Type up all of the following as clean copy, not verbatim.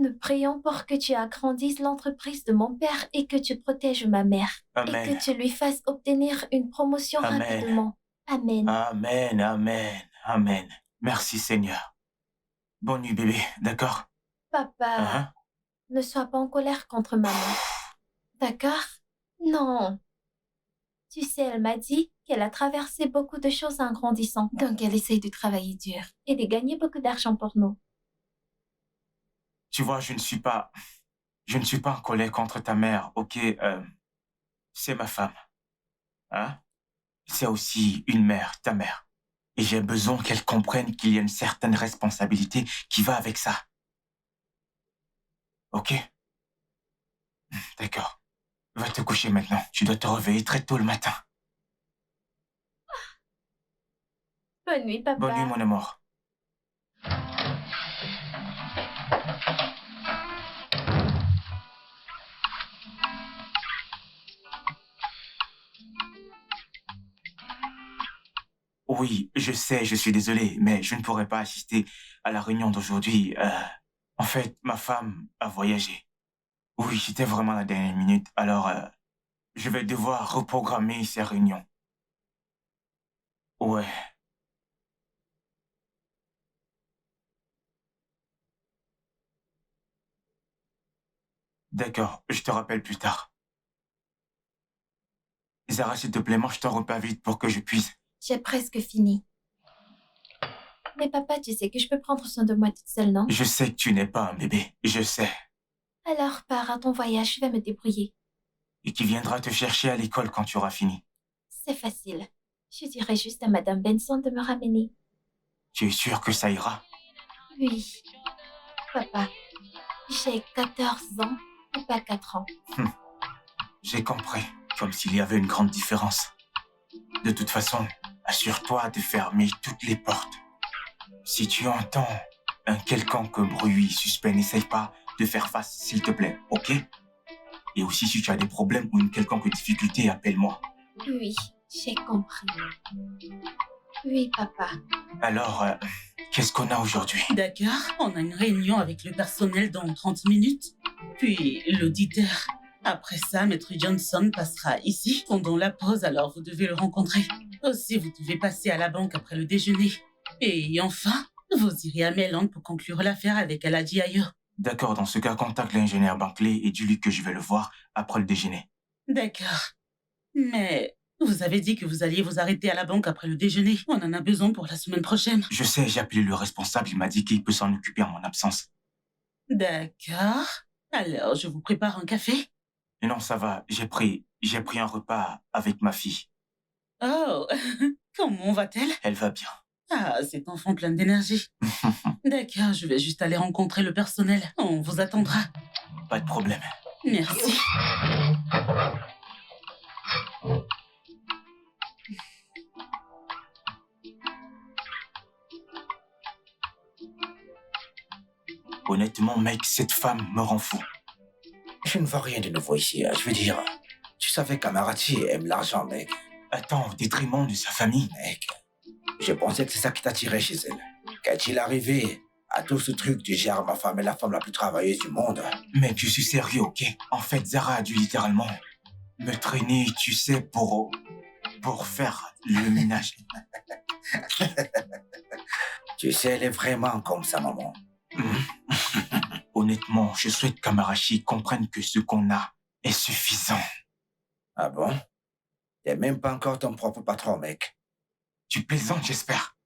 Nous prions pour que tu agrandisses l'entreprise de mon père et que tu protèges ma mère. Amen. Et que tu lui fasses obtenir une promotion Amen. rapidement. Amen. Amen, amen, amen. Merci Seigneur. Bonne nuit bébé, d'accord? Papa, Hein? ne sois pas en colère contre maman. D'accord? Non. Tu sais, elle m'a dit qu'elle a traversé beaucoup de choses en grandissant. Donc elle essaye de travailler dur et de gagner beaucoup d'argent pour nous. Tu vois, je ne suis pas en colère contre ta mère, ok? C'est ma femme, hein? C'est aussi une mère, ta mère. Et j'ai besoin qu'elle comprenne qu'il y a une certaine responsabilité qui va avec ça. Ok? D'accord. Va te coucher maintenant. Tu dois te réveiller très tôt le matin. Bonne nuit, papa. Bonne nuit, mon amour. Oui, je sais, je suis désolé, mais je ne pourrai pas assister à la réunion d'aujourd'hui. En fait, ma femme a voyagé. Oui, c'était vraiment la dernière minute, alors je vais devoir reprogrammer ces réunions. Ouais, d'accord, je te rappelle plus tard. Zara, s'il te plaît, mange ton repas vite pour que je puisse. J'ai presque fini. Mais papa, tu sais que je peux prendre soin de moi toute seule, non? Je sais que tu n'es pas un bébé, je sais. Alors pars à ton voyage, je vais me débrouiller. Et qui viendra te chercher à l'école quand tu auras fini. C'est facile. Je dirai juste à Madame Benson de me ramener. Tu es sûr que ça ira? Oui, papa, j'ai 14 ans et pas 4 ans. J'ai compris, comme s'il y avait une grande différence. De toute façon, assure-toi de fermer toutes les portes. Si tu entends un quelconque bruit suspect, n'essaye pas de faire face, s'il te plaît, ok? Et aussi, si tu as des problèmes ou une quelconque difficulté, appelle-moi. Oui, j'ai compris. Oui, papa. Alors, qu'est-ce qu'on a aujourd'hui? D'accord, on a une réunion avec le personnel dans 30 minutes, puis l'auditeur. Après ça, Maître Johnson passera ici pendant la pause, alors vous devez le rencontrer. Aussi, vous devez passer à la banque après le déjeuner. Et enfin, vous irez à Mailand pour conclure l'affaire avec Aladji ailleurs. D'accord, dans ce cas, contacte l'ingénieur Bankley et dis-lui que je vais le voir après le déjeuner. D'accord. Mais vous avez dit que vous alliez vous arrêter à la banque après le déjeuner. On en a besoin pour la semaine prochaine. Je sais, j'ai appelé le responsable, il m'a dit qu'il peut s'en occuper en mon absence. D'accord. Alors, je vous prépare un café. Mais non, ça va, j'ai pris un repas avec ma fille. Oh, comment va-t-elle? Elle va bien. Ah, cet enfant plein d'énergie. D'accord, je vais juste aller rencontrer le personnel. On vous attendra. Pas de problème. Merci. Honnêtement, mec, cette femme me rend fou. Je ne vois rien de nouveau ici. Je veux dire, tu savais qu'Amarachi aime l'argent, mec. Attends, au détriment de sa famille. Mec, je pensais que c'est ça qui t'attirait chez elle. Qu'est-il arrivé à tout ce truc du genre ma femme est la femme la plus travailleuse du monde? Mec, je suis sérieux, ok? En fait, Zara a dû littéralement me traîner, tu sais, pour faire le ménage. Tu sais, elle est vraiment comme sa maman. Honnêtement, je souhaite qu'Amarachi comprenne que ce qu'on a est suffisant. Ah bon? T'es même pas encore ton propre patron, mec. Tu plaisantes, j'espère.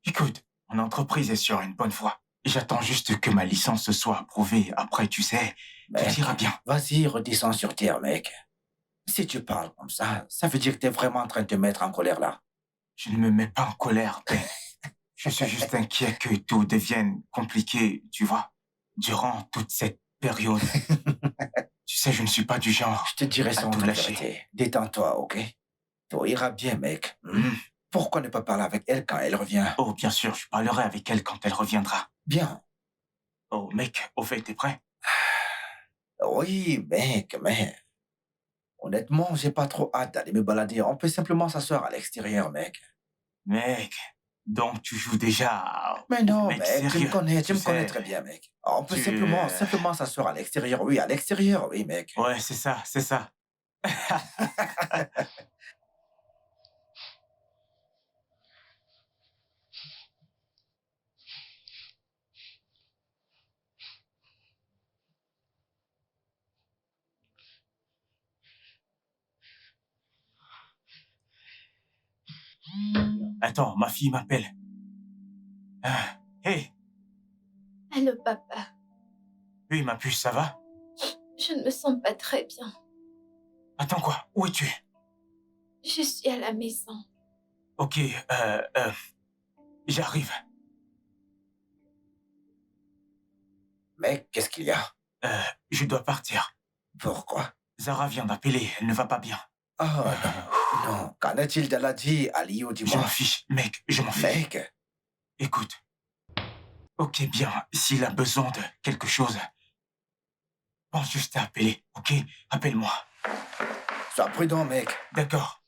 Écoute, mon entreprise est sur une bonne voie. J'attends juste que ma licence soit approuvée. Après, tu sais, tout Mec, ira bien. vas-y, redescends sur terre, mec. Si tu parles comme ça veut dire que t'es vraiment en train de te mettre en colère là. Je ne me mets pas en colère, Ben. Je suis juste inquiet que tout devienne compliqué, tu vois, durant toute cette période. Tu sais, je ne suis pas du genre Je te dirai à son tout lâcher. vérité. Détends-toi, ok? Tout ira bien, mec. Pourquoi ne pas parler avec elle quand elle revient? Oh, bien sûr, je parlerai avec elle quand elle reviendra. Bien. Oh, mec, au fait, t'es prêt? Oui, mec, mais honnêtement, j'ai pas trop hâte d'aller me balader. On peut simplement s'asseoir à l'extérieur, mec. Mec, Donc, tu joues déjà... Mais non, Mec, mec, tu me sérieux, connais, tu tu me connais sais, très bien, mec. On peut tu... simplement s'asseoir à l'extérieur. Oui, à l'extérieur, oui, mec. Ouais, c'est ça, c'est ça. Attends, ma fille m'appelle. Hey, Allô, papa. oui, ma puce, ça va? Je ne me sens pas très bien. Attends quoi? Où es-tu? Je suis à la maison. Ok, j'arrive. Mec, qu'est-ce qu'il y a? Je dois partir. Pourquoi? Zara vient d'appeler, elle ne va pas bien. Oh non, non. Qu'en est-il d'Aladji, Ali ou Je dis-moi? m'en fiche, mec, je m'en fiche. Mec, Écoute. Ok, bien, s'il a besoin de quelque chose, pense juste à appeler, ok? Appelle-moi. sois prudent, mec. D'accord.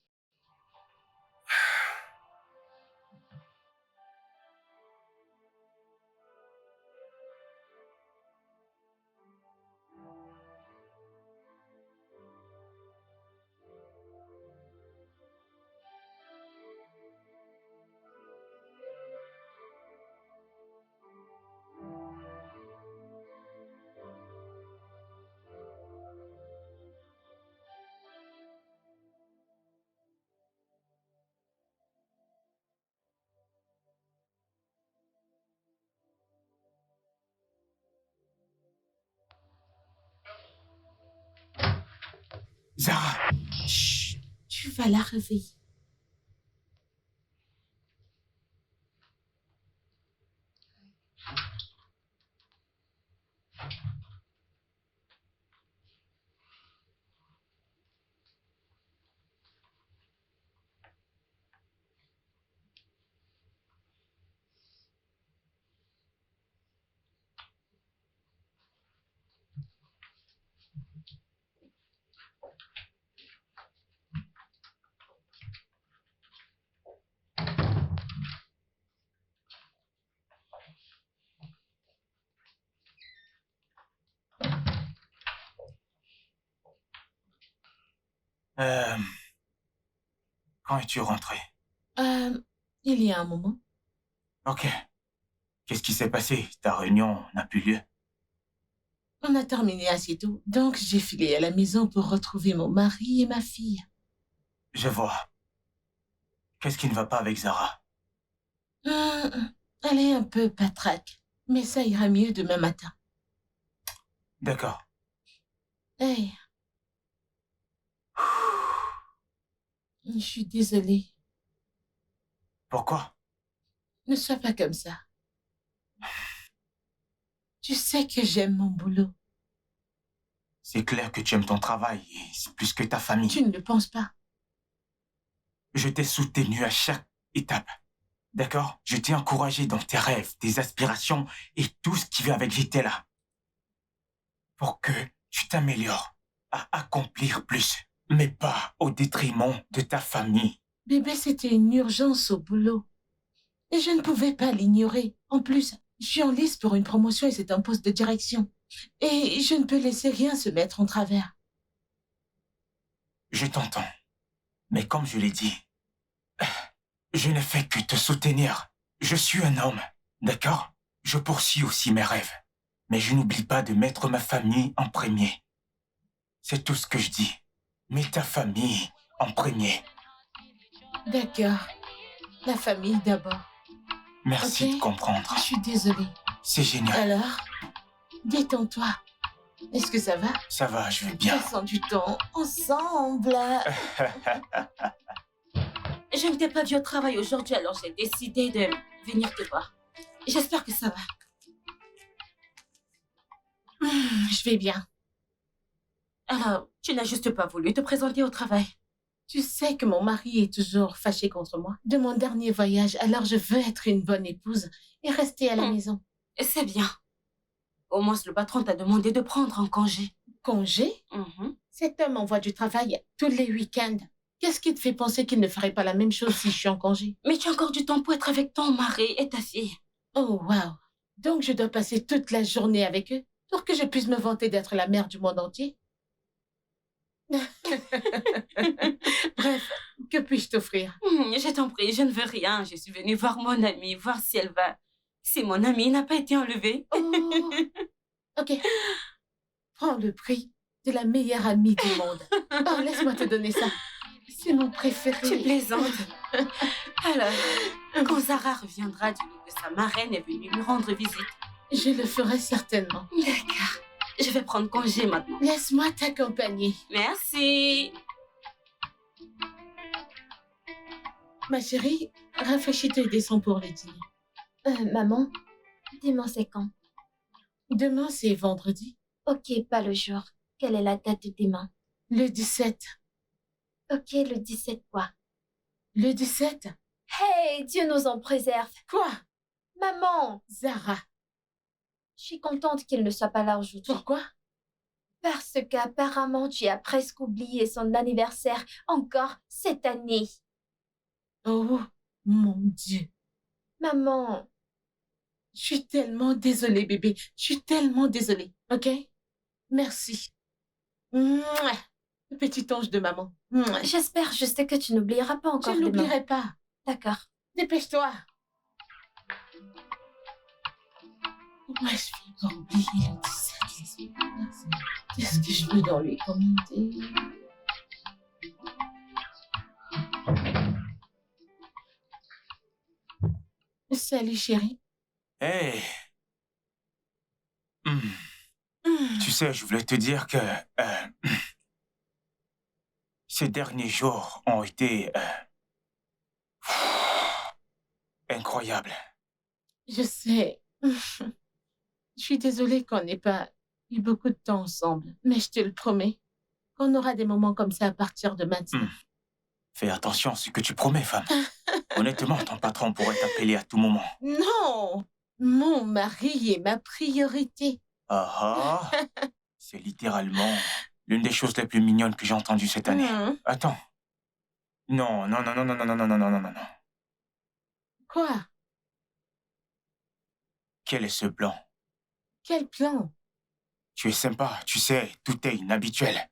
Zara, Chut, tu vas la réveiller. quand es-tu rentré? Il y a un moment. Ok. Qu'est-ce qui s'est passé? Ta réunion n'a plus lieu. On a terminé assez tôt, donc j'ai filé à la maison pour retrouver mon mari et ma fille. Je vois. Qu'est-ce qui ne va pas avec Zara? Elle est un peu patraque, mais ça ira mieux demain matin. D'accord. Hey, je suis désolée. Pourquoi? Ne sois pas comme ça. Tu sais que j'aime mon boulot. C'est clair que tu aimes ton travail et c'est plus que ta famille. Tu ne le penses pas. Je t'ai soutenu à chaque étape. D'accord? Je t'ai encouragé dans tes rêves, tes aspirations et tout ce qui va avec. J'étais là. Pour que tu t'améliores à accomplir plus, mais pas au détriment de ta famille. Bébé, c'était une urgence au boulot. Et je ne pouvais pas l'ignorer. En plus, je suis en liste pour une promotion et c'est un poste de direction. Et je ne peux laisser rien se mettre en travers. Je t'entends. Mais comme je l'ai dit, je ne fais que te soutenir. Je suis un homme, d'accord? Je poursuis aussi mes rêves. Mais je n'oublie pas de mettre ma famille en premier. C'est tout ce que je dis. Mets ta famille en premier. D'accord. La famille d'abord. Merci Ok. de comprendre. Je suis désolée. C'est génial. Alors, détends-toi. Est-ce que ça va? Ça va, je vais bien. Passons du temps ensemble. Je ne t'ai pas vu au travail aujourd'hui, alors j'ai décidé de venir te voir. J'espère que ça va. Je vais bien. Alors, tu n'as juste pas voulu te présenter au travail. Tu sais que mon mari est toujours fâché contre moi de mon dernier voyage, alors je veux être une bonne épouse et rester à la maison. C'est bien. Au moins, le patron t'a demandé de prendre un congé. Congé? Cet homme envoie du travail tous les week-ends. Qu'est-ce qui te fait penser qu'il ne ferait pas la même chose si je suis en congé? Mais tu as encore du temps pour être avec ton mari et ta fille. Oh, wow. Donc, je dois passer toute la journée avec eux pour que je puisse me vanter d'être la mère du monde entier? Bref, que puis-je t'offrir? Je t'en prie, je ne veux rien. Je suis venue voir mon amie, voir si elle va... Si mon amie n'a pas été enlevée. Oh, ok. Prends le prix de la meilleure amie du monde. Oh, laisse-moi te donner ça. C'est mon préféré. Tu plaisantes. Alors, quand Zara reviendra, dis-lui que sa marraine est venue lui rendre visite. Je le ferai certainement. D'accord. Je vais prendre congé maintenant. Laisse-moi t'accompagner. Merci. Ma chérie, rafraîchis-toi et descends pour le dîner. Maman, dis-moi c'est quand? Demain, c'est vendredi. Ok, pas le jour. Quelle est la date de demain? Le 17. Ok, le 17 quoi? Le 17? Hey, Dieu nous en préserve. Quoi? Maman, Zara. je suis contente qu'il ne soit pas là aujourd'hui. Pourquoi? Parce qu'apparemment, tu as presque oublié son anniversaire encore cette année. Oh, mon Dieu. Maman, Je suis tellement désolée, bébé. Je suis tellement désolée. Ok? Merci. Mouah. Petit ange de maman. Mouah. j'espère juste que tu n'oublieras pas Je encore ne demain. l'oublierai pas. D'accord. Dépêche-toi. Comment est-ce que je peux oublier le 17? Qu'est-ce que je peux dans lui commander? Salut, chérie. Hey. Tu sais, je voulais te dire que ces derniers jours ont été incroyables. Je sais. Je suis désolée qu'on n'ait pas eu beaucoup de temps ensemble, mais je te le promets qu'on aura des moments comme ça à partir de maintenant. Fais attention à ce que tu promets, femme. Honnêtement, ton patron pourrait t'appeler à tout moment. Non! Mon mari est ma priorité. Ah ah. C'est littéralement l'une des choses les plus mignonnes que j'ai entendues cette année. Attends. Non, non, non, non, non, non, non, non, non, non, non, non. Quoi? Quel est ce plan? Quel plan? Tu es sympa, tu sais, tout est inhabituel.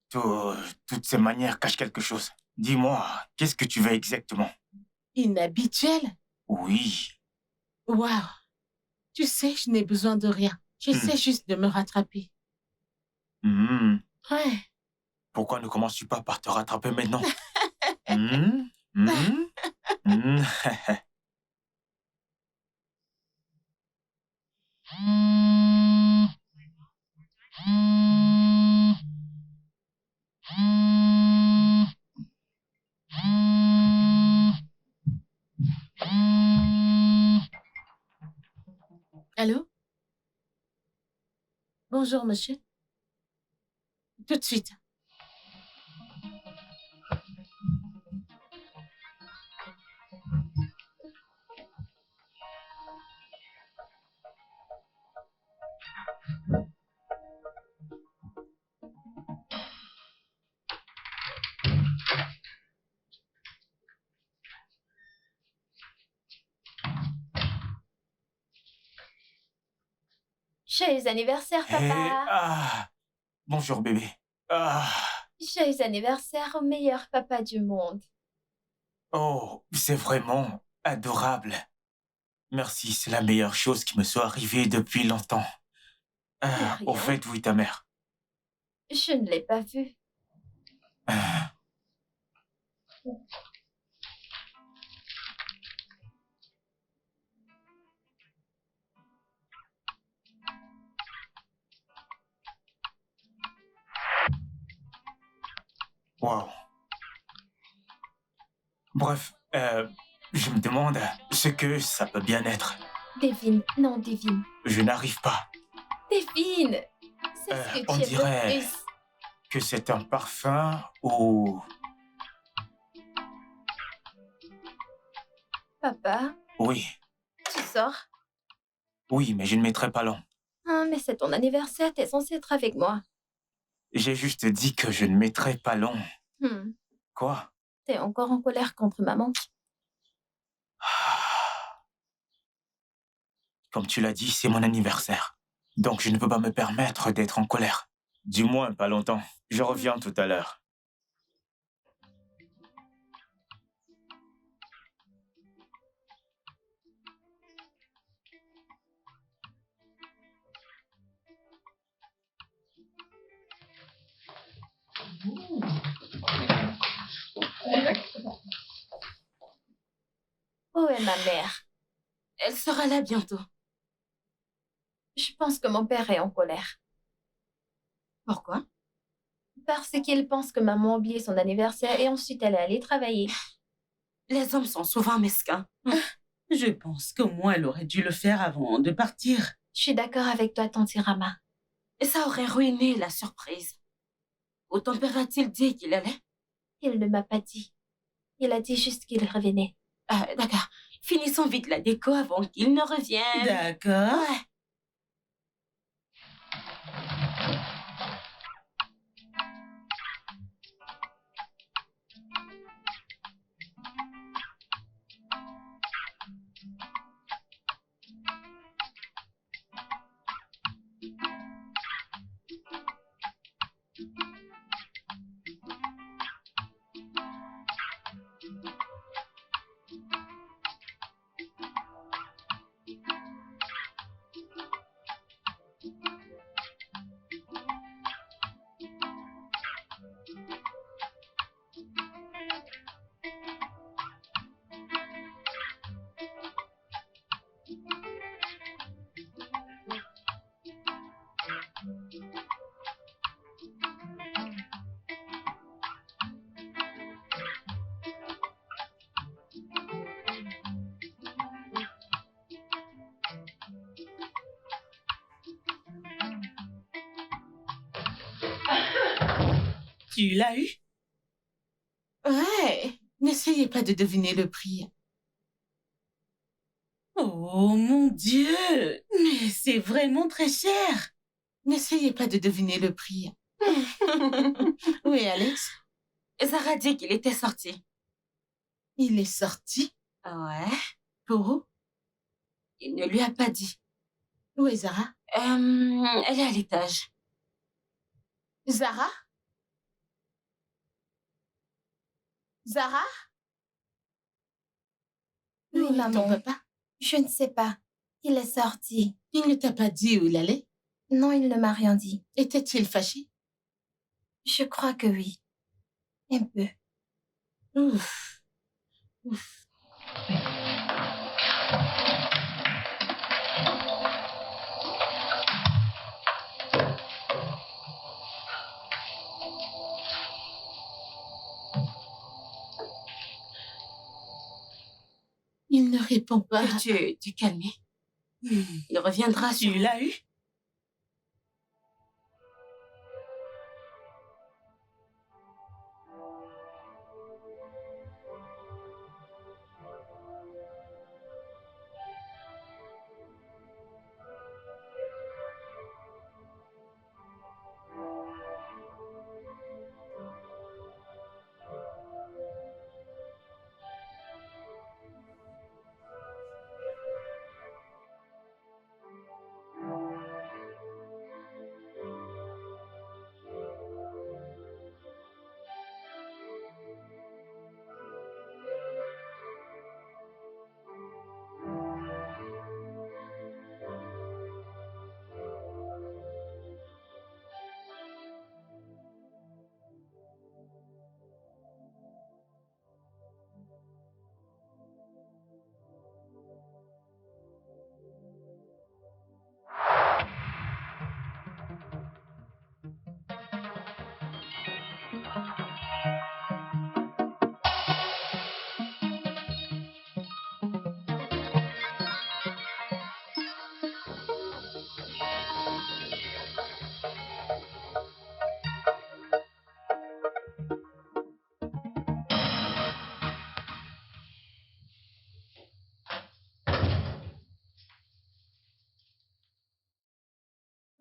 Toutes ces manières cachent quelque chose. Dis-moi, qu'est-ce que tu veux exactement? Inhabituel? Oui. Waouh! Tu sais, je n'ai besoin de rien. J'essaie juste de me rattraper. Ouais. Pourquoi ne commences-tu pas par te rattraper maintenant? Allô? Bonjour, monsieur. Tout de suite. Joyeux anniversaire, papa. Bonjour, bébé. Joyeux anniversaire au meilleur papa du monde. Oh, c'est vraiment adorable. Merci, c'est la meilleure chose qui me soit arrivée depuis longtemps. Au fait, où est ta mère? Je ne l'ai pas vue. Wow. Bref, je me demande ce que ça peut bien être. Devine, non, devine. Je n'arrive pas. Devine. C'est ce que On tu aimes dirait le plus. que c'est un parfum ou... Papa, Oui, tu sors? oui, mais je ne mettrai pas long. Ah, mais c'est ton anniversaire, t'es censé être avec moi. J'ai juste dit que je ne mettrai pas long. Quoi? T'es encore en colère contre maman? Comme tu l'as dit, c'est mon anniversaire. Donc je ne peux pas me permettre d'être en colère. Du moins, pas longtemps. Je reviens tout à l'heure. Où est ma mère? Elle sera là bientôt. Je pense que mon père est en colère. Pourquoi? Parce qu'il pense que maman a oublié son anniversaire et ensuite elle est allée travailler. Les hommes sont souvent mesquins. Je pense qu'au moins elle aurait dû le faire avant de partir. Je suis d'accord avec toi, tante Irama. Et ça aurait ruiné la surprise. Où ton père a-t-il dit qu'il allait? Il ne m'a pas dit. Il a dit juste qu'il revenait. Ah, d'accord. Finissons vite la déco avant qu'il ne revienne. D'accord. Ouais. Tu l'as eu? Ouais. N'essayez pas de deviner le prix. Oh mon Dieu! Mais c'est vraiment très cher! N'essayez pas de deviner le prix. Oui, Alex? Zara dit qu'il était sorti. Il est sorti? Ouais. Pour où? Il ne lui a pas dit. Où est Zara? Elle est à l'étage. Zara? Zara? Oui, Où est maman. ton papa? Je ne sais pas. Il est sorti. Il ne t'a pas dit où il allait? Non, il ne m'a rien dit. Était-il fâché? Je crois que oui. Un peu. Ouf. Il ne répond pas. Peux-tu te calmer? Il reviendra sur... Tu l'as eu?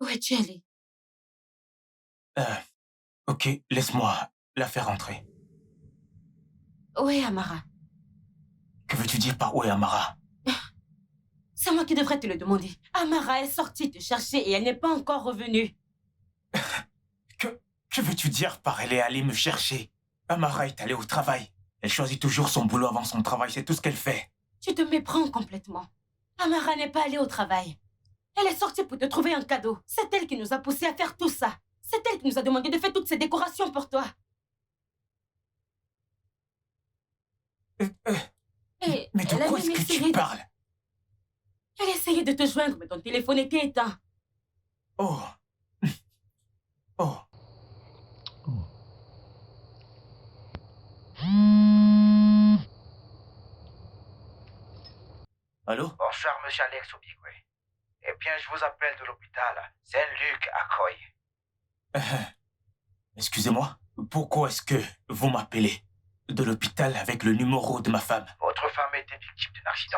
Où es-tu allé? Ok, laisse-moi la faire entrer. Où est Amara? Que veux-tu dire par où est Amara? C'est moi qui devrais te le demander. Amara est sortie te chercher et elle n'est pas encore revenue. Que veux-tu dire par elle est allée me chercher? Amara est allée au travail. Elle choisit toujours son boulot avant son travail, c'est tout ce qu'elle fait. Tu te méprends complètement. Amara n'est pas allée au travail. Elle est sortie pour te trouver un cadeau. C'est elle qui nous a poussés à faire tout ça. C'est elle qui nous a demandé de faire toutes ces décorations pour toi. Et Mais de elle a quoi même est-ce que tu essayé parles? Elle essayait de te joindre, mais ton téléphone était éteint. Oh. Oh. Allô? Bonsoir, monsieur Alex Obigwe. Eh bien, je vous appelle de l'hôpital Saint-Luc à Croy. Excusez-moi, pourquoi est-ce que vous m'appelez de l'hôpital avec le numéro de ma femme? Votre femme était victime d'un accident.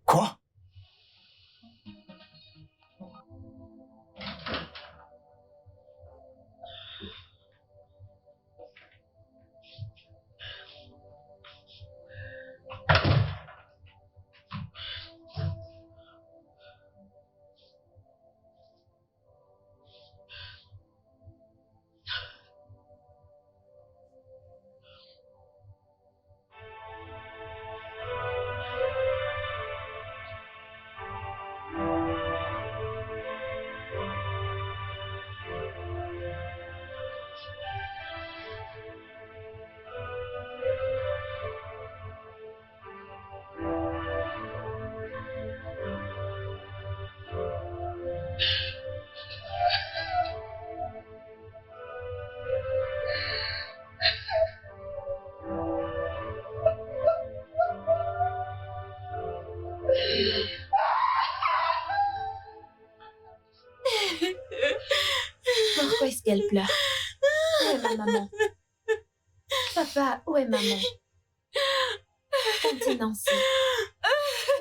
Quoi? Pourquoi est-ce qu'elle pleure? Où est ma maman? Papa, où est maman? Tante Nancy.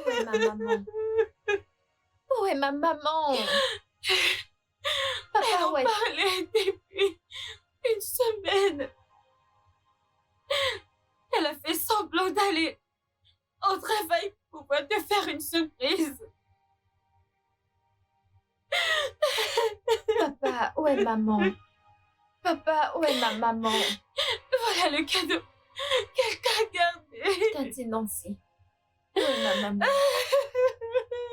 Où est ma maman? Où est ma maman? Papa, Elle où en est... parlait depuis une semaine. Elle a fait semblant d'aller au travail pour pouvoir te faire une surprise. Papa, où est maman? Papa, où est ma maman? Voilà le cadeau qu'elle t'a gardé. Tante Nancy. Où est ma maman?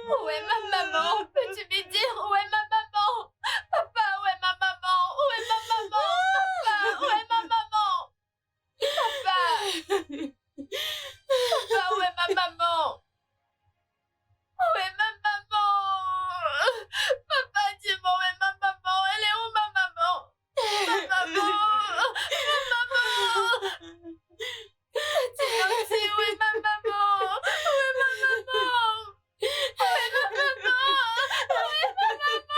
Où est ma maman? Peux-tu me dire où est ma maman? Papa, où est ma maman? Où est ma maman? Papa, où est ma maman? Papa! Papa, où est ma maman? Où est ma maman? Papa, dis-moi où est ma maman? Elle est où ma maman? Ma maman! Ma maman! Nancy, où est ma maman? Où est ma maman? Où est ma maman? Où est ma maman? Où est ma maman?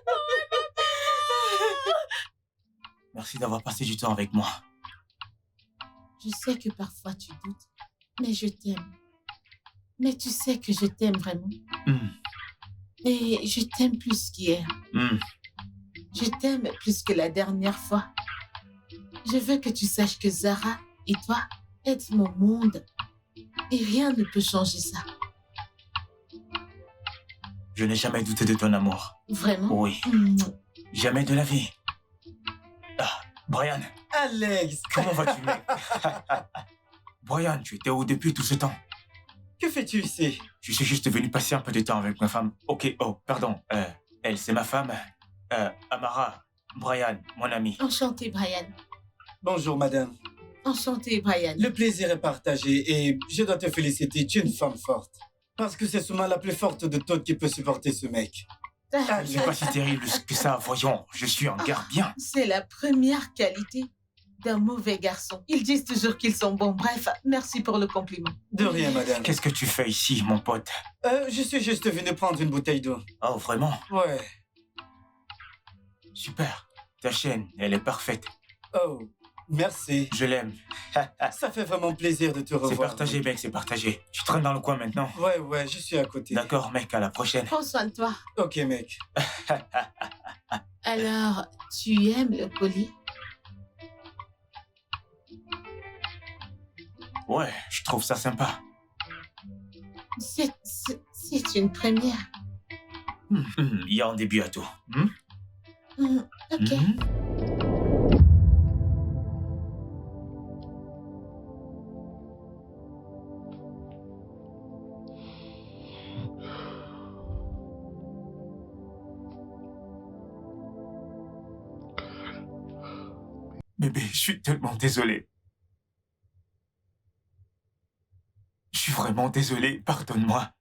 Où est ma maman? Merci d'avoir passé du temps avec moi. Je sais que parfois tu doutes, mais je t'aime. Mais tu sais que je t'aime vraiment. Et je t'aime plus qu'hier. Je t'aime plus que la dernière fois. Je veux que tu saches que Zara et toi êtes mon monde. Et rien ne peut changer ça. Je n'ai jamais douté de ton amour. Vraiment? Oui. Jamais de la vie. Ah, Brian, Alex, comment vas-tu, mec? Brian, tu étais où depuis tout ce temps? que fais-tu ici? Je suis juste venu passer un peu de temps avec ma femme. Ok, oh, pardon. Elle, c'est ma femme. Amara, Brian, mon ami. Enchanté, Brian. Bonjour, madame. Enchanté, Brian. Le plaisir est partagé et je dois te féliciter, tu es une femme forte. Parce que c'est sûrement la plus forte de toutes qui peut supporter ce mec. C'est pas si terrible que ça, voyons. Je suis en garde bien. C'est la première qualité d'un mauvais garçon. Ils disent toujours qu'ils sont bons. Bref, merci pour le compliment. De rien, madame. Qu'est-ce que tu fais ici, mon pote? Je suis juste venu prendre une bouteille d'eau. Oh, vraiment? Ouais. Super. Ta chaîne, elle est parfaite. Oh, Merci. Je l'aime. Ça fait vraiment plaisir de te revoir. C'est partagé, mec, c'est partagé. Tu traînes dans le coin maintenant? Ouais, je suis à côté. D'accord, mec, à la prochaine. Prends soin de toi. Ok, mec. Alors, tu aimes le colis? Ouais, je trouve ça sympa. C'est une première. Il y a un début à tout. Ok. Bébé, je suis tellement désolé. Je suis vraiment désolé, pardonne-moi.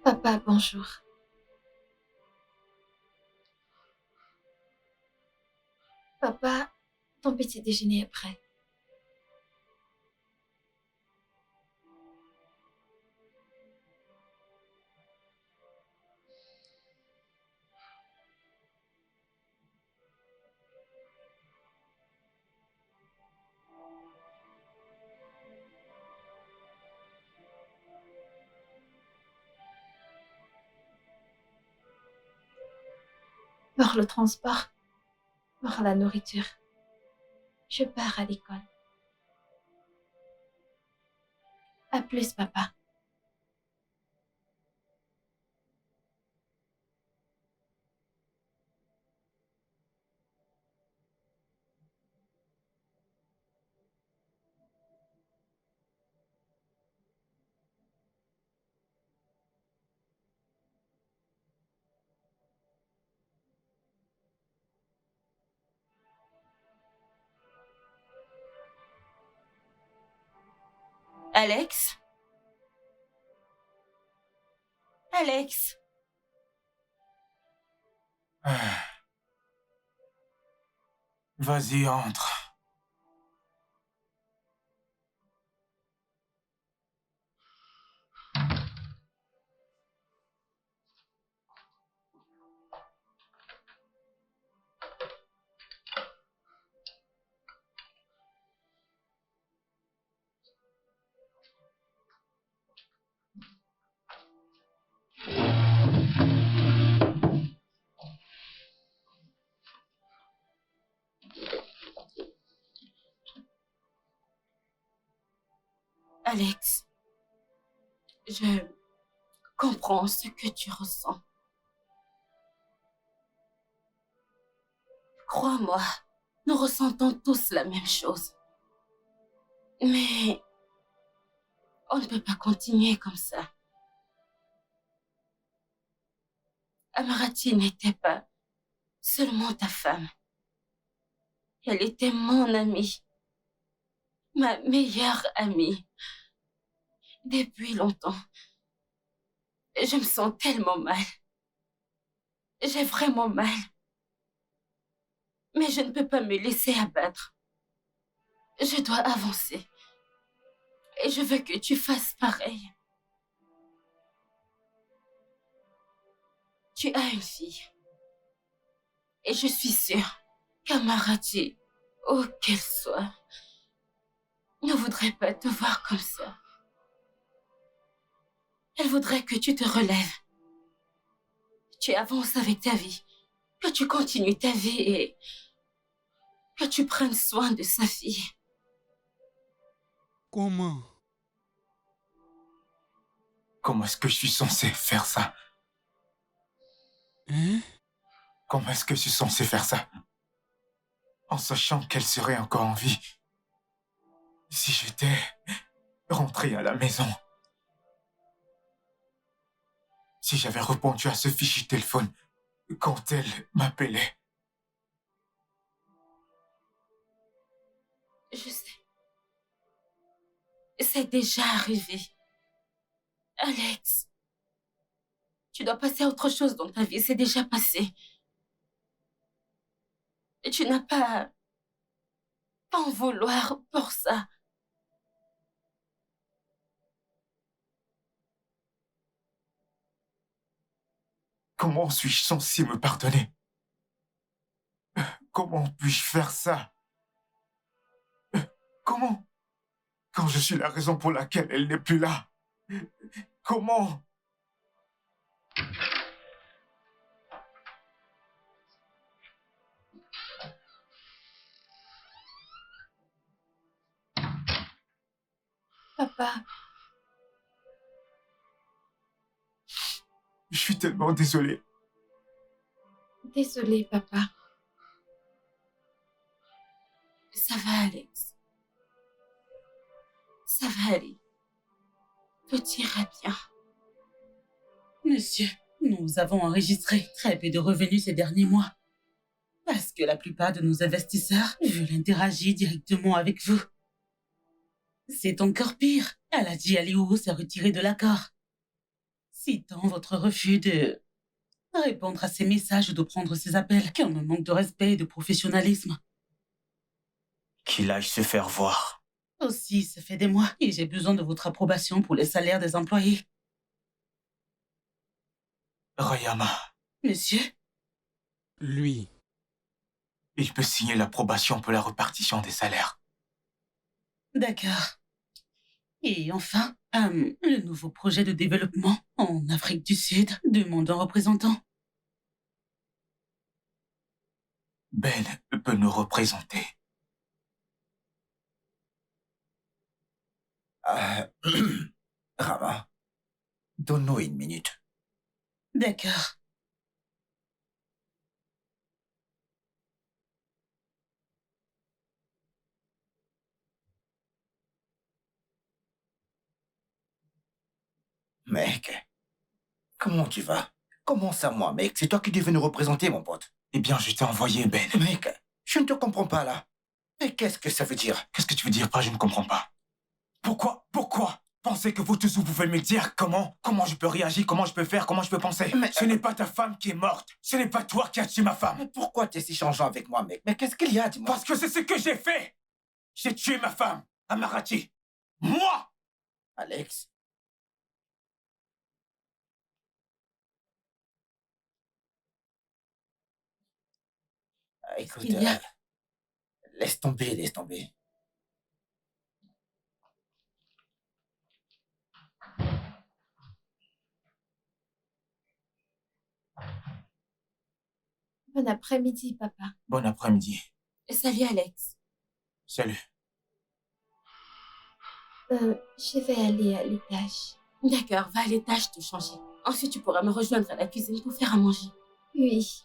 Papa, bonjour. Papa, ton petit déjeuner est prêt. Pour le transport, pour la nourriture. Je pars à l'école. À plus, papa. Alex? Alex? Vas-y, entre. Alex, je comprends ce que tu ressens. Crois-moi, nous ressentons tous la même chose. Mais on ne peut pas continuer comme ça. Amarati n'était pas seulement ta femme. Elle était mon amie. Ma meilleure amie. Depuis longtemps. Je me sens tellement mal. J'ai vraiment mal. Mais je ne peux pas me laisser abattre. Je dois avancer. Et je veux que tu fasses pareil. Tu as une fille. Et je suis sûre qu'Amarati, où qu'elle soit, ne voudrait pas te voir comme ça. Elle voudrait que tu te relèves. Tu avances avec ta vie. Que tu continues ta vie et que tu prennes soin de sa fille. Comment? Comment est-ce que je suis censé faire ça? Hein? Comment est-ce que je suis censé faire ça? En sachant qu'elle serait encore en vie. Si j'étais rentré à la maison. Si j'avais répondu à ce fichu téléphone quand elle m'appelait. Je sais. C'est déjà arrivé. Alex, tu dois passer à autre chose dans ta vie. C'est déjà passé. Et tu n'as pas à en vouloir pour ça. Comment suis-je censé me pardonner? Comment puis-je faire ça? Comment? Quand je suis la raison pour laquelle elle n'est plus là. Comment? Papa, Je suis tellement désolé. désolée, papa. Ça va, Alex. Ça va aller. Tout ira bien. Monsieur, nous avons enregistré très peu de revenus ces derniers mois. Parce que la plupart de nos investisseurs veulent interagir directement avec vous. C'est encore pire. Aladji Aliou s'est retiré de l'accord. Citant votre refus de répondre à ses messages ou de prendre ses appels, comme un manque de respect et de professionnalisme. Qu'il aille se faire voir. Aussi, ça fait des mois et j'ai besoin de votre approbation pour les salaires des employés. Rayama, Monsieur, Lui. il peut signer l'approbation pour la répartition des salaires. d'accord. Et enfin, le nouveau projet de développement en Afrique du Sud demande un représentant. Ben peut nous représenter. Rama, donne-nous une minute. D'accord. Mec, comment tu vas? Comment ça, moi, mec? C'est toi qui devais nous représenter, mon pote. Eh bien, je t'ai envoyé, Ben. Mec, je ne te comprends pas, là. Mais qu'est-ce que ça veut dire? Qu'est-ce que tu veux dire par je ne comprends pas? Pourquoi pensez que vous tous vous pouvez me dire comment je peux réagir, comment je peux faire, comment je peux penser? Mais ce n'est pas ta femme qui est morte. Ce n'est pas toi qui as tué ma femme. Mais pourquoi t'es si changeant avec moi, mec? Mais qu'est-ce qu'il y a, dis-moi? Parce que c'est ce que j'ai fait. J'ai tué ma femme, Amarati. Moi! Alex. Écoute, Il y a- laisse tomber, laisse tomber. Bon après-midi, papa. Bon après-midi. Salut, Alex. Salut. Je vais aller à l'étage. D'accord, va à l'étage te changer. Ensuite, tu pourras me rejoindre à la cuisine pour faire à manger. Oui.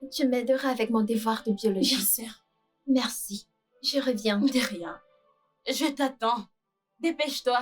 Tu m'aideras avec mon devoir de biologie. Bien sûr. Merci. Je reviens. De rien. Je t'attends. Dépêche-toi.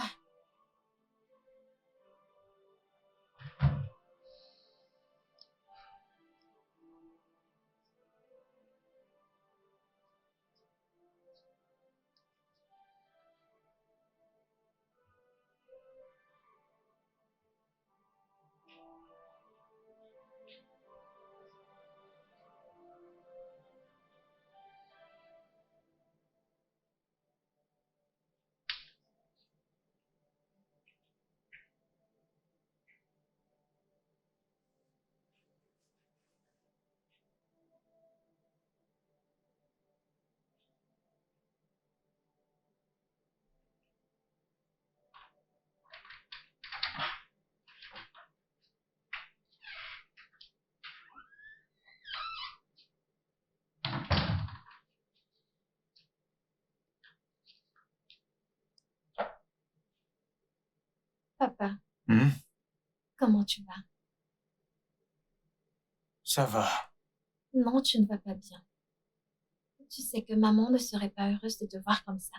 Papa, Hmm? comment tu vas? Ça va. Non, tu ne vas pas bien. Tu sais que maman ne serait pas heureuse de te voir comme ça.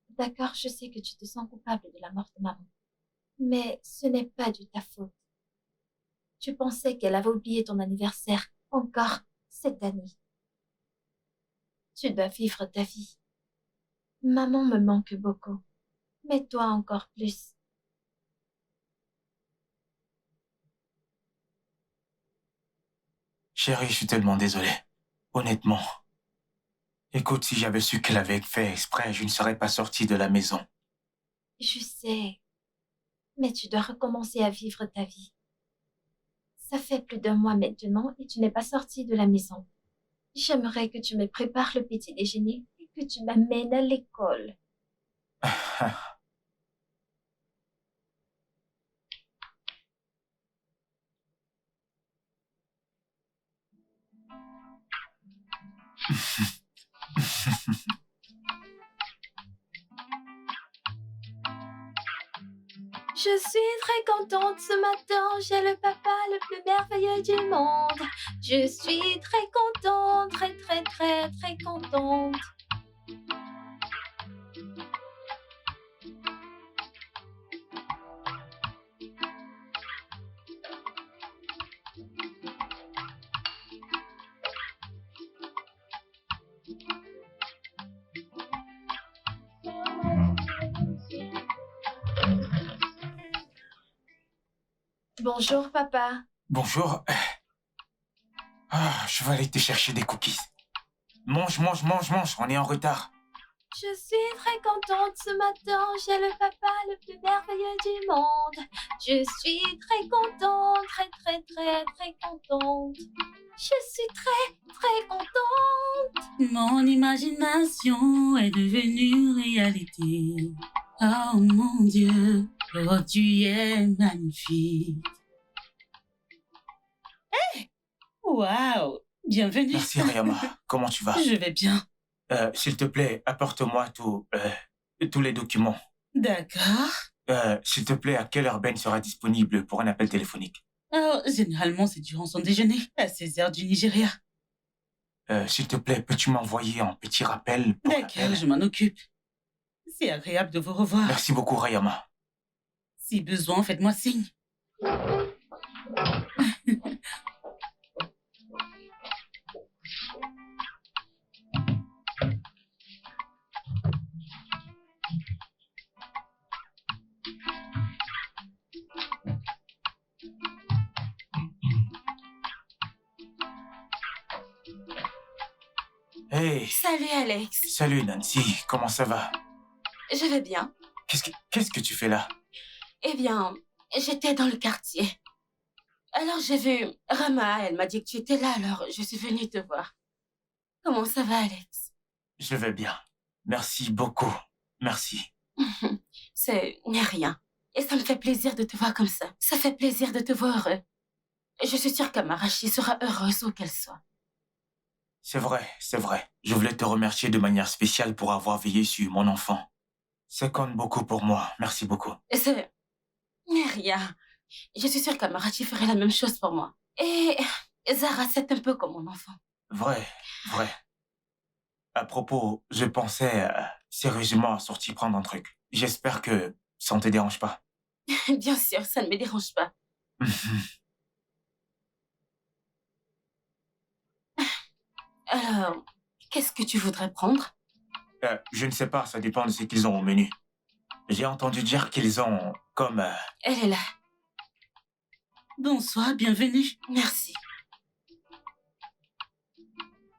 D'accord, je sais que tu te sens coupable de la mort de maman. Mais ce n'est pas de ta faute. Tu pensais qu'elle avait oublié ton anniversaire encore cette année. Tu dois vivre ta vie. Maman me manque beaucoup, mais toi encore plus. Chérie, je suis tellement désolé. Honnêtement. Écoute, si j'avais su qu'elle avait fait exprès, je ne serais pas sorti de la maison. Je sais, mais tu dois recommencer à vivre ta vie. Ça fait plus d'un mois maintenant et tu n'es pas sorti de la maison. J'aimerais que tu me prépares le petit déjeuner et que tu m'amènes à l'école. Je suis très contente ce matin, j'ai le papa le plus merveilleux du monde. Je suis très contente, très contente. Bonjour papa. Bonjour. Ah, je vais aller te chercher des cookies. Mange, mange, mange, mange, on est en retard. Je suis très contente ce matin, j'ai le papa le plus merveilleux du monde. Je suis très contente, très contente. Je suis très contente. Mon imagination est devenue réalité. Oh mon Dieu, oh tu es magnifique. Hey! Waouh! Bienvenue. Merci, Rayama. Comment tu vas? Je vais bien. S'il te plaît, apporte-moi tous les documents. D'accord. S'il te plaît, à quelle heure Ben sera disponible pour un appel téléphonique? Alors, généralement, c'est durant son déjeuner, à 16h du Nigeria. S'il te plaît, peux-tu m'envoyer un petit rappel pour D'accord, l'appel? je m'en occupe. C'est agréable de vous revoir. Merci beaucoup, Rayama. Si besoin, faites-moi signe. Hey, Salut Alex. salut Nancy, comment ça va? Je vais bien. Qu'est-ce que tu fais là? Eh bien, j'étais dans le quartier. Alors j'ai vu Rama, elle m'a dit que tu étais là, alors je suis venue te voir. Comment ça va Alex? Je vais bien. Merci beaucoup. Merci. C'est rien. Et ça me fait plaisir de te voir comme ça. Ça fait plaisir de te voir heureux. Je suis sûre qu'Amarachi sera heureuse où qu'elle soit. C'est vrai, c'est vrai. Je voulais te remercier de manière spéciale pour avoir veillé sur mon enfant. Ça compte beaucoup pour moi. Merci beaucoup. C'est rien. Je suis sûre qu'Amarachi ferait la même chose pour moi. Et Zara, c'est un peu comme mon enfant. Vrai, vrai. À propos, je pensais sérieusement sortir prendre un truc. J'espère que ça ne te dérange pas. Bien sûr, ça ne me dérange pas. Alors, qu'est-ce que tu voudrais prendre? Je ne sais pas, ça dépend de ce qu'ils ont au menu. J'ai entendu dire qu'ils ont comme... Elle est là. Bonsoir, bienvenue. Merci.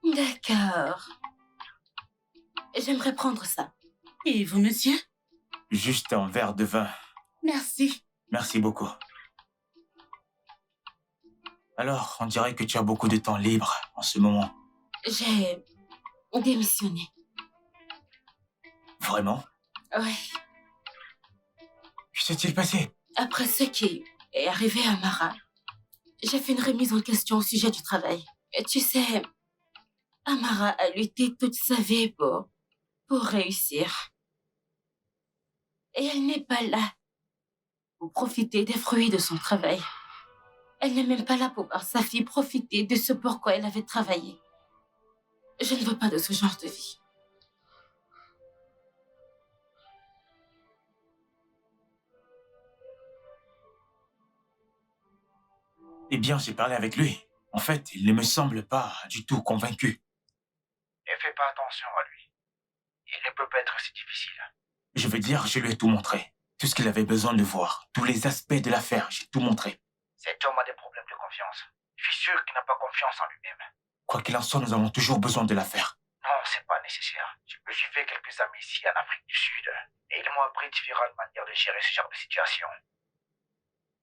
D'accord. J'aimerais prendre ça. Et vous, monsieur? juste un verre de vin. Merci. Merci beaucoup. Alors, on dirait que tu as beaucoup de temps libre en ce moment. J'ai démissionné. Vraiment? Oui. Que s'est-il passé? Après ce qui est arrivé à Mara, j'ai fait une remise en question au sujet du travail. Et tu sais, Amara a lutté toute sa vie pour réussir. Et elle n'est pas là pour profiter des fruits de son travail. Elle n'est même pas là pour voir sa fille profiter de ce pourquoi elle avait travaillé. Je ne veux pas de ce genre de vie. Eh bien, j'ai parlé avec lui. En fait, il ne me semble pas du tout convaincu. Ne fais pas attention à lui. Il ne peut pas être si difficile. Je veux dire, je lui ai tout montré. Tout ce qu'il avait besoin de voir. Tous les aspects de l'affaire, j'ai tout montré. Cet homme a des problèmes de confiance. Je suis sûr qu'il n'a pas confiance en lui-même. Quoi qu'il en soit, nous avons toujours besoin de l'affaire. Non, c'est pas nécessaire. Je me suis fait quelques amis ici en Afrique du Sud. Et ils m'ont appris différentes manières de gérer ce genre de situation.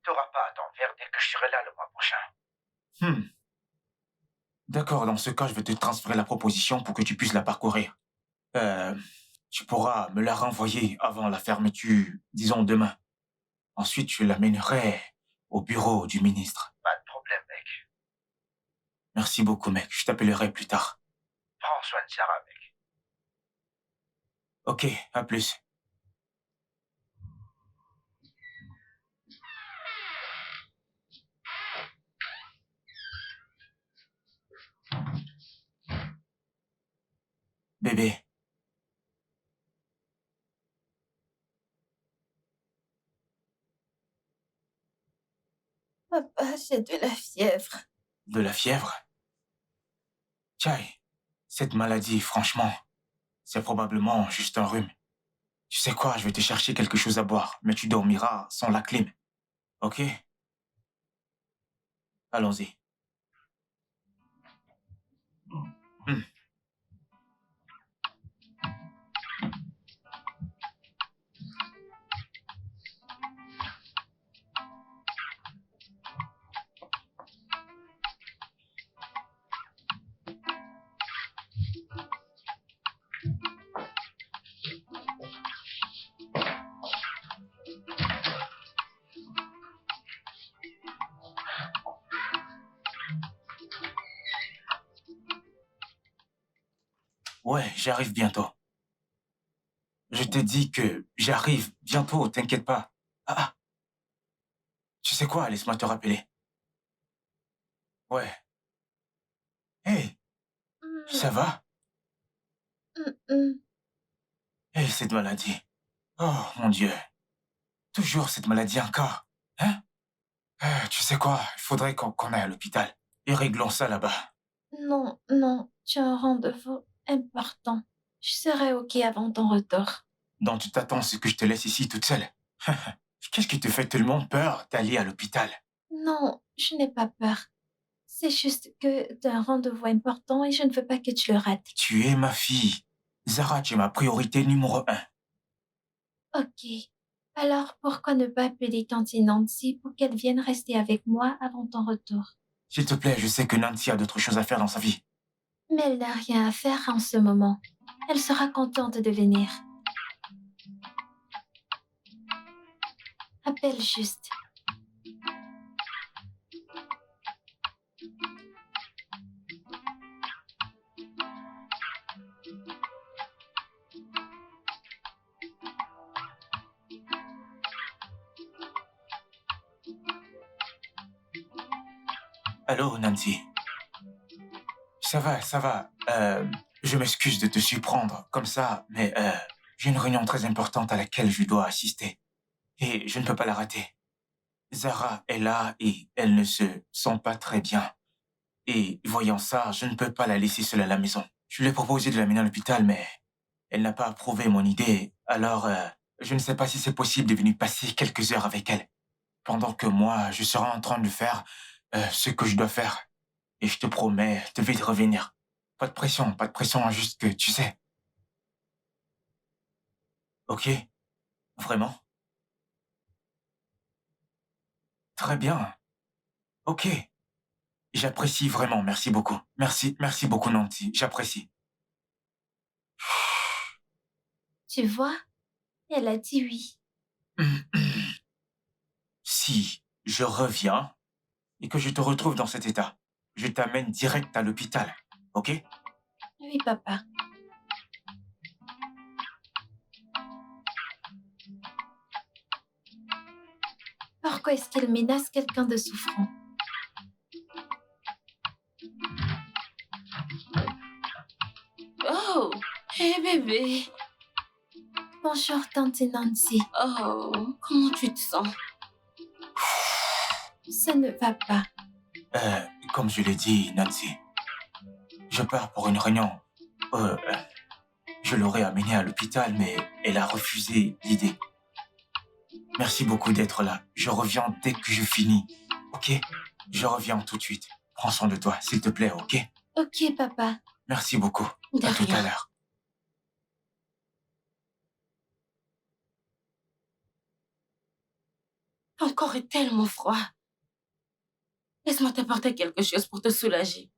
Tu n'auras pas à t'en faire dès que je serai là le mois prochain. D'accord, dans ce cas, je vais te transférer la proposition pour que tu puisses la parcourir. Tu pourras me la renvoyer avant la fermeture, disons demain. Ensuite, je l'amènerai au bureau du ministre. Pas de problème, mec. Merci beaucoup, mec. Je t'appellerai plus tard. Prends soin de Sarah, mec. Ok, à plus. Bébé, Papa, j'ai de la fièvre. de la fièvre? Chai, cette maladie, franchement, c'est probablement juste un rhume. Tu sais quoi, je vais te chercher quelque chose à boire, mais tu dormiras sans la clim. Ok? Allons-y. Ouais, j'arrive bientôt. Je te dis que j'arrive bientôt, t'inquiète pas. Ah, tu sais quoi, laisse-moi te rappeler. Ouais. Hey, ça va? Hey, cette maladie. Oh, mon Dieu. Toujours cette maladie encore. Hein? Tu sais quoi, il faudrait qu'on aille à l'hôpital. Et réglons ça là-bas. Non, non, tu as un rendez-vous important. Je serai OK avant ton retour. Donc tu t'attends à ce que je te laisse ici toute seule. Qu'est-ce qui te fait tellement peur d'aller à l'hôpital? Non, je n'ai pas peur. C'est juste que tu as un rendez-vous important et je ne veux pas que tu le rates. Tu es ma fille. Zara, tu es ma priorité numéro 1. OK. Alors, pourquoi ne pas appeler tante Nancy pour qu'elle vienne rester avec moi avant ton retour? S'il te plaît, je sais que Nancy a d'autres choses à faire dans sa vie. Mais elle n'a rien à faire en ce moment. Elle sera contente de venir. Appelle juste. Allô, Nancy. Ça va, ça va. Je m'excuse de te surprendre comme ça, mais j'ai une réunion très importante à laquelle je dois assister. Et je ne peux pas la rater. Zara est là et elle ne se sent pas très bien. Et voyant ça, je ne peux pas la laisser seule à la maison. Je lui ai proposé de l'amener à l'hôpital, mais elle n'a pas approuvé mon idée. Alors, je ne sais pas si c'est possible de venir passer quelques heures avec elle. Pendant que moi, je serai en train de faire ce que je dois faire. Et je te promets de vite revenir. Pas de pression, juste que tu sais. Ok? Vraiment? Très bien. Ok. J'apprécie vraiment, merci beaucoup. Merci beaucoup Nancy, j'apprécie. Tu vois, elle a dit oui. Si je reviens et que je te retrouve dans cet état, je t'amène direct à l'hôpital, ok? Oui, papa. Pourquoi est-ce qu'il menace quelqu'un de souffrant? Oh, hé bébé. Bonjour, tante Nancy. Oh, comment tu te sens? Ça ne va pas. Comme je l'ai dit, Nancy, je pars pour une réunion. Je l'aurais amenée à l'hôpital, mais elle a refusé l'idée. Merci beaucoup d'être là. Je reviens dès que je finis, ok? Je reviens tout de suite. Prends soin de toi, s'il te plaît, ok? Ok, papa. Merci beaucoup. De À tout rien. à l'heure. Ton corps est tellement froid. Laisse-moi t'apporter quelque chose pour te soulager.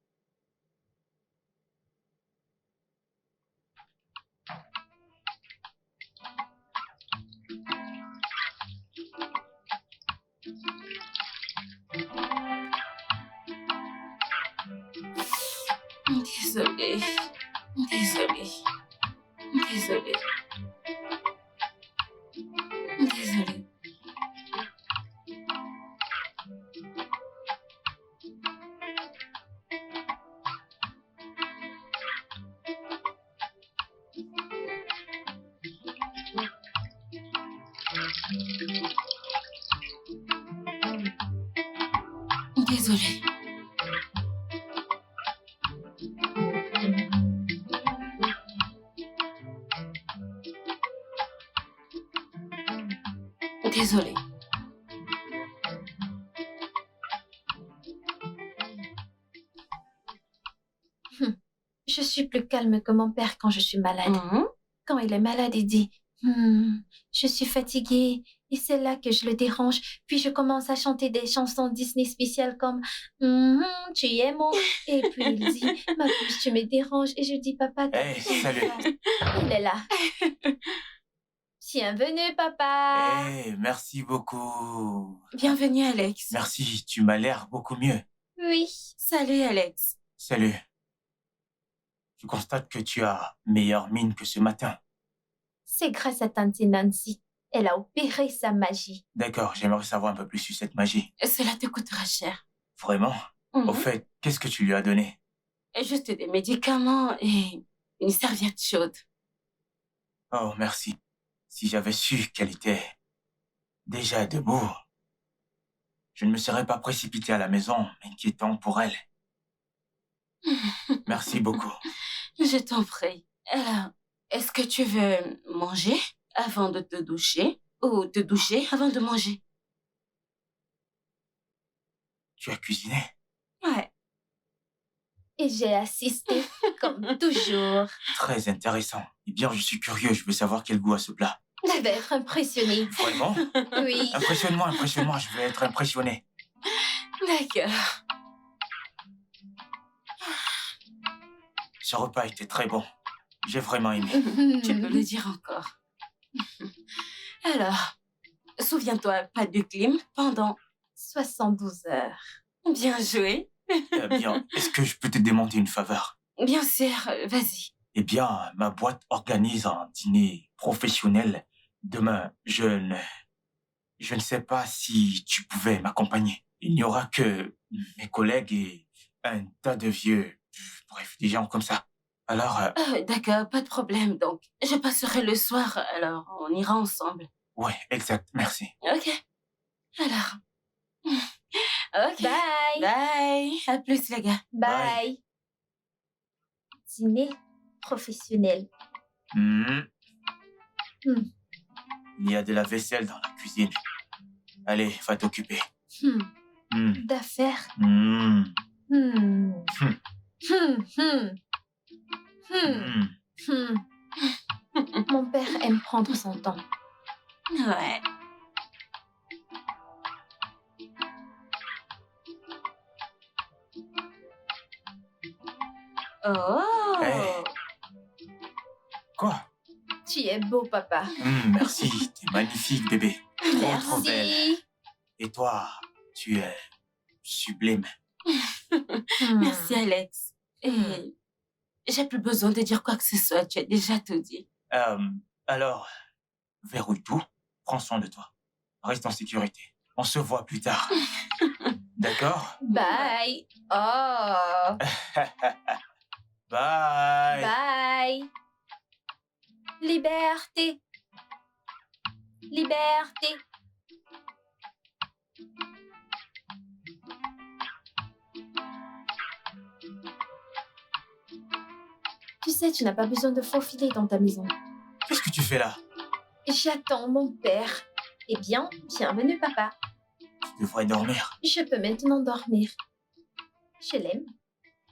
Désolée. Désolée. Désolée. Désolée. Désolée. Désolée. Je suis plus calme que mon père quand je suis malade. Mhm. Quand il est malade, il dit je suis fatiguée. Et c'est là que je le dérange. Puis je commence à chanter des chansons Disney spéciales comme tu es mon. Et puis il dit ma bouche, tu me déranges. Et je dis papa, ta Hey, bouche, elle me salut. dérange. Il est là. Bienvenue, papa. Hey, merci beaucoup. Bienvenue, Alex. Merci, tu m'as l'air beaucoup mieux. Oui. Salut, Alex. Salut. Je constate que tu as meilleure mine que ce matin. C'est grâce à tante Nancy. Elle a opéré sa magie. D'accord, j'aimerais savoir un peu plus sur cette magie. Cela te coûtera cher. Vraiment? Mhm. Au fait, qu'est-ce que tu lui as donné? Juste des médicaments et une serviette chaude. Oh, merci. Si j'avais su qu'elle était déjà debout, je ne me serais pas précipité à la maison, m'inquiétant pour elle. Merci beaucoup. Je t'en prie. Alors, est-ce que tu veux manger avant de te doucher ou te doucher avant de manger? Tu as cuisiné? Ouais. Et j'ai assisté, comme toujours. Très intéressant. Eh bien, je suis curieux, je veux savoir quel goût a ce plat. Je vais être impressionnée. Vraiment? Oui. Impressionne-moi, je veux être impressionné. D'accord. Ce repas était très bon. J'ai vraiment aimé. Tu peux le dire encore. Alors, souviens-toi, pas de clim pendant 72 heures. Bien joué. Bien, est-ce que je peux te demander une faveur? Bien sûr, vas-y. Eh bien, ma boîte organise un dîner professionnel demain. Je ne sais pas si tu pouvais m'accompagner. Il n'y aura que mes collègues et un tas de vieux Bref, des gens comme ça. Alors, D'accord, pas de problème. Donc, je passerai le soir, alors on ira ensemble. ouais, exact, merci. Ok. Alors. Ok. Bye. Bye. À plus, les gars. Bye. Dîner professionnel. Hmm. Hmm. Il y a de la vaisselle dans la cuisine. Allez, va t'occuper. Hmm. Hmm. D'affaires. Hmm. Hmm. Hmm. Hmm. Hmm. Hmm. Hmm. Hmm. Mon père aime prendre son temps. Ouais. Oh. Hey. Quoi? Tu es beau, papa. Merci, t'es magnifique, bébé. Trop belle. Merci. Et toi, tu es sublime. Hmm. Merci, Alex. Et j'ai plus besoin de dire quoi que ce soit. Tu as déjà tout dit. Alors, verrouille tout, prends soin de toi. Reste en sécurité. On se voit plus tard. D'accord? Bye. Oh. Bye. Bye. Liberté. Liberté. Tu sais, tu n'as pas besoin de faufiler dans ta maison. Qu'est-ce que tu fais là? J'attends mon père. Eh bien, bienvenue, papa. Tu devrais dormir. Je peux maintenant dormir. Je l'aime,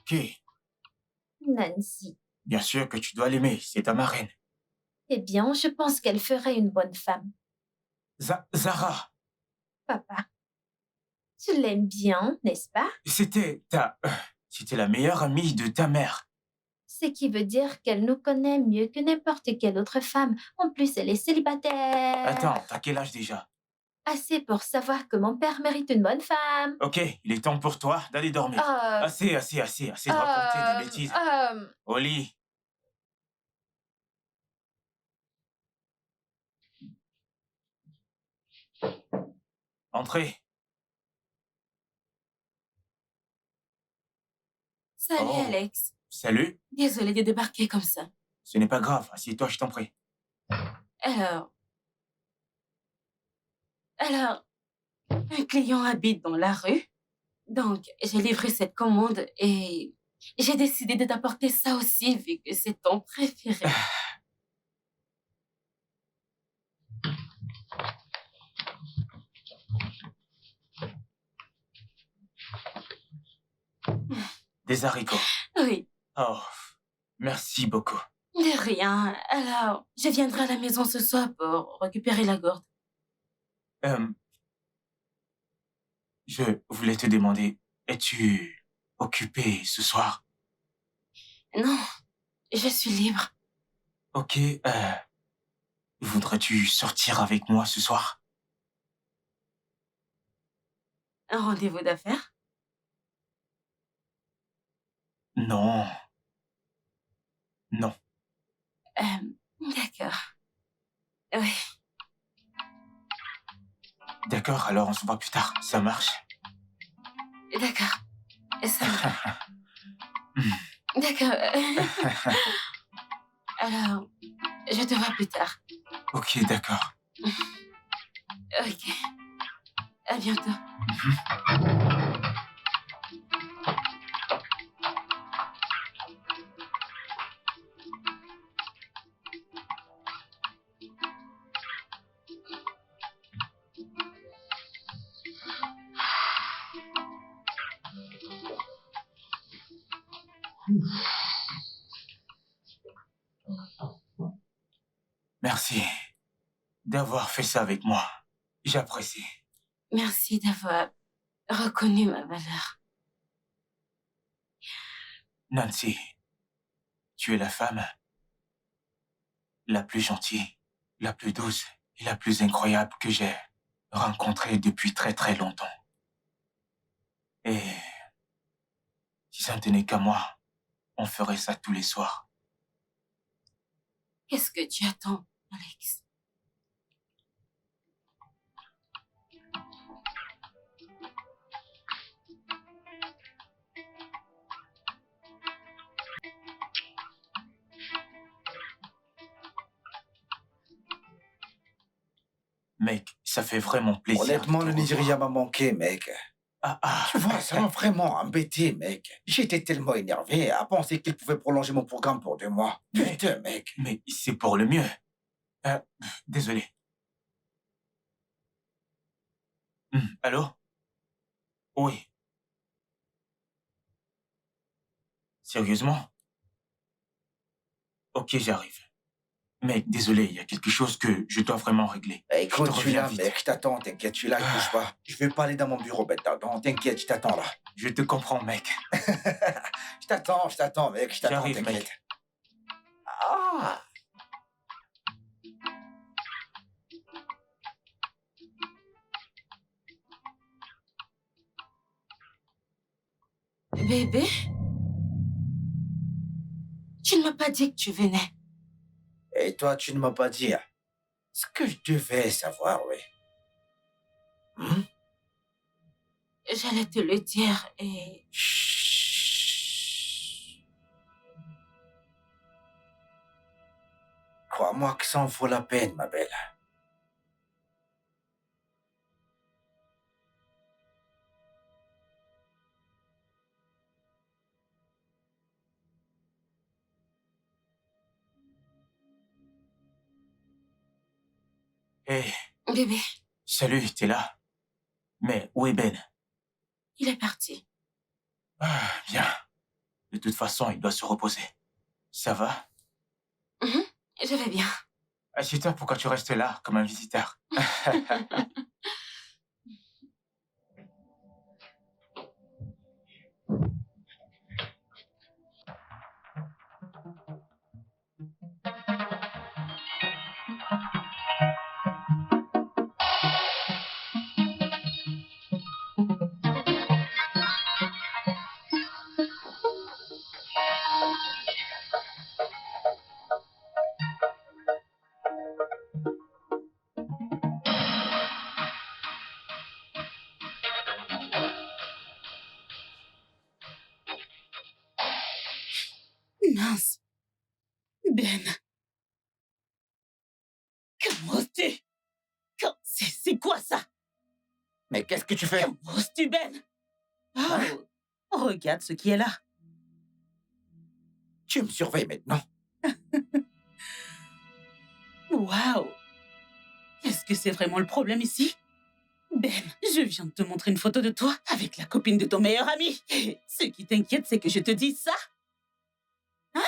Ok, Nancy. bien sûr que tu dois l'aimer, c'est ta marraine. Eh bien, je pense qu'elle ferait une bonne femme. Zara, Papa, tu l'aimes bien, n'est-ce pas? c'était la meilleure amie de ta mère. Ce qui veut dire qu'elle nous connaît mieux que n'importe quelle autre femme. En plus, elle est célibataire. Attends, t'as quel âge déjà? Assez pour savoir que mon père mérite une bonne femme. Ok, il est temps pour toi d'aller dormir. Assez de raconter des bêtises. Au lit. Entrez. Salut, Oh. Alex. Salut. Désolée de débarquer comme ça. Ce n'est pas grave, assieds-toi, je t'en prie. Alors, un client habite dans la rue. Donc, j'ai livré cette commande et j'ai décidé de t'apporter ça aussi vu que c'est ton préféré. Des haricots. Oui, Oh, merci beaucoup. de rien. Alors, je viendrai à la maison ce soir pour récupérer la gourde. Je voulais te demander, es-tu occupé ce soir? Non, je suis libre. Ok, voudrais-tu sortir avec moi ce soir? Un rendez-vous d'affaires? Non. Non. D'accord. Oui, D'accord, alors on se voit plus tard. Ça marche? d'accord. Ça va. D'accord. Alors, je te vois plus tard. Ok, d'accord. Ok. À bientôt. Merci d'avoir fait ça avec moi. J'apprécie. Merci d'avoir reconnu ma valeur. Nancy, tu es la femme la plus gentille, la plus douce et la plus incroyable que j'ai rencontrée depuis très très longtemps. Et si ça ne tenait qu'à moi, on ferait ça tous les soirs. Qu'est-ce que tu attends, Alex? Mec, ça fait vraiment plaisir. Honnêtement, de le te Nigeria revoir. m'a manqué, mec. Tu vois, ça m'a vraiment embêté, mec. J'étais tellement énervé à penser qu'il pouvait prolonger mon programme pour 2 mois. Putain, mec. Mais c'est pour le mieux. Euh, Désolé. Allô? Oui. Sérieusement? Ok, j'arrive. Mec, désolé, il y a quelque chose que je dois vraiment régler. Écoute, Je je suis là, vite. mec. Je t'attends, t'inquiète, je suis là, je bouge pas. Je vais pas aller dans mon bureau maintenant. T'inquiète, je t'attends là. Je te comprends, mec. Je t'attends, mec. Je t'attends, J'arrive, t'inquiète. mec. Ah! Bébé? Tu ne m'as pas dit que tu venais. Et toi, tu ne m'as pas dit ce que je devais savoir, oui. J'allais te le dire et... Chut. Crois-moi que ça en vaut la peine, ma belle. Hé, Bébé, salut, t'es là? Mais où est Ben? il est parti. Ah, bien. De toute façon, il doit se reposer. Ça va? Je vais bien. Assieds-toi, pourquoi tu restes là, comme un visiteur? Mince. Ben. Comment oses-tu? C'est quoi ça? Mais qu'est-ce que tu fais? Comment oses-tu, Ben? Oh, regarde ce qui est là. Tu me surveilles maintenant. Waouh! Est-ce que c'est vraiment le problème ici? Ben, je viens de te montrer une photo de toi avec la copine de ton meilleur ami. Et ce qui t'inquiète, c'est que je te dise ça? Hein?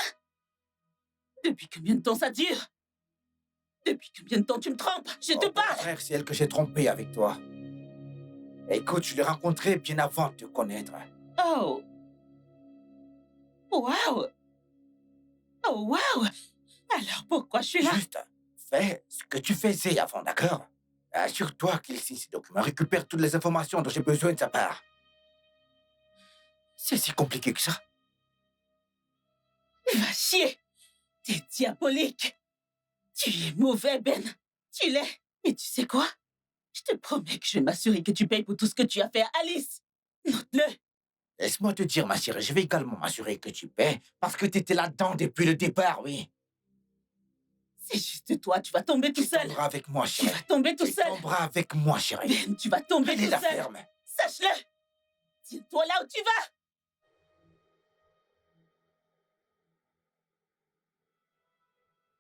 Depuis combien de temps ça dure? Depuis combien de temps tu me trompes? Je te Oh, parle! frère, c'est elle que j'ai trompée avec toi. Écoute, je l'ai rencontrée bien avant de te connaître. Oh! Waouh! Oh, waouh! Alors pourquoi je suis là? Juste, fais ce que tu faisais avant, d'accord? Assure-toi qu'il signe ces documents, récupère toutes les informations dont j'ai besoin de sa part. C'est si compliqué que ça. Va chier! T'es diabolique! Tu es mauvais, Ben! Tu l'es! Et tu sais quoi? Je te promets que je vais m'assurer que tu payes pour tout ce que tu as fait à Alice! Note-le! Laisse-moi te dire, ma chérie, je vais également m'assurer que tu paies, parce que t'étais là-dedans depuis le départ, oui. C'est juste toi, tu vas tomber tout Tu seul! tomberas avec moi, Tu chérie. vas tomber tout Tu seul! tomberas avec moi, chérie. Ben, tu vas tomber Prenez tout la seul! ferme. Sache-le! Tiens-toi là où tu vas!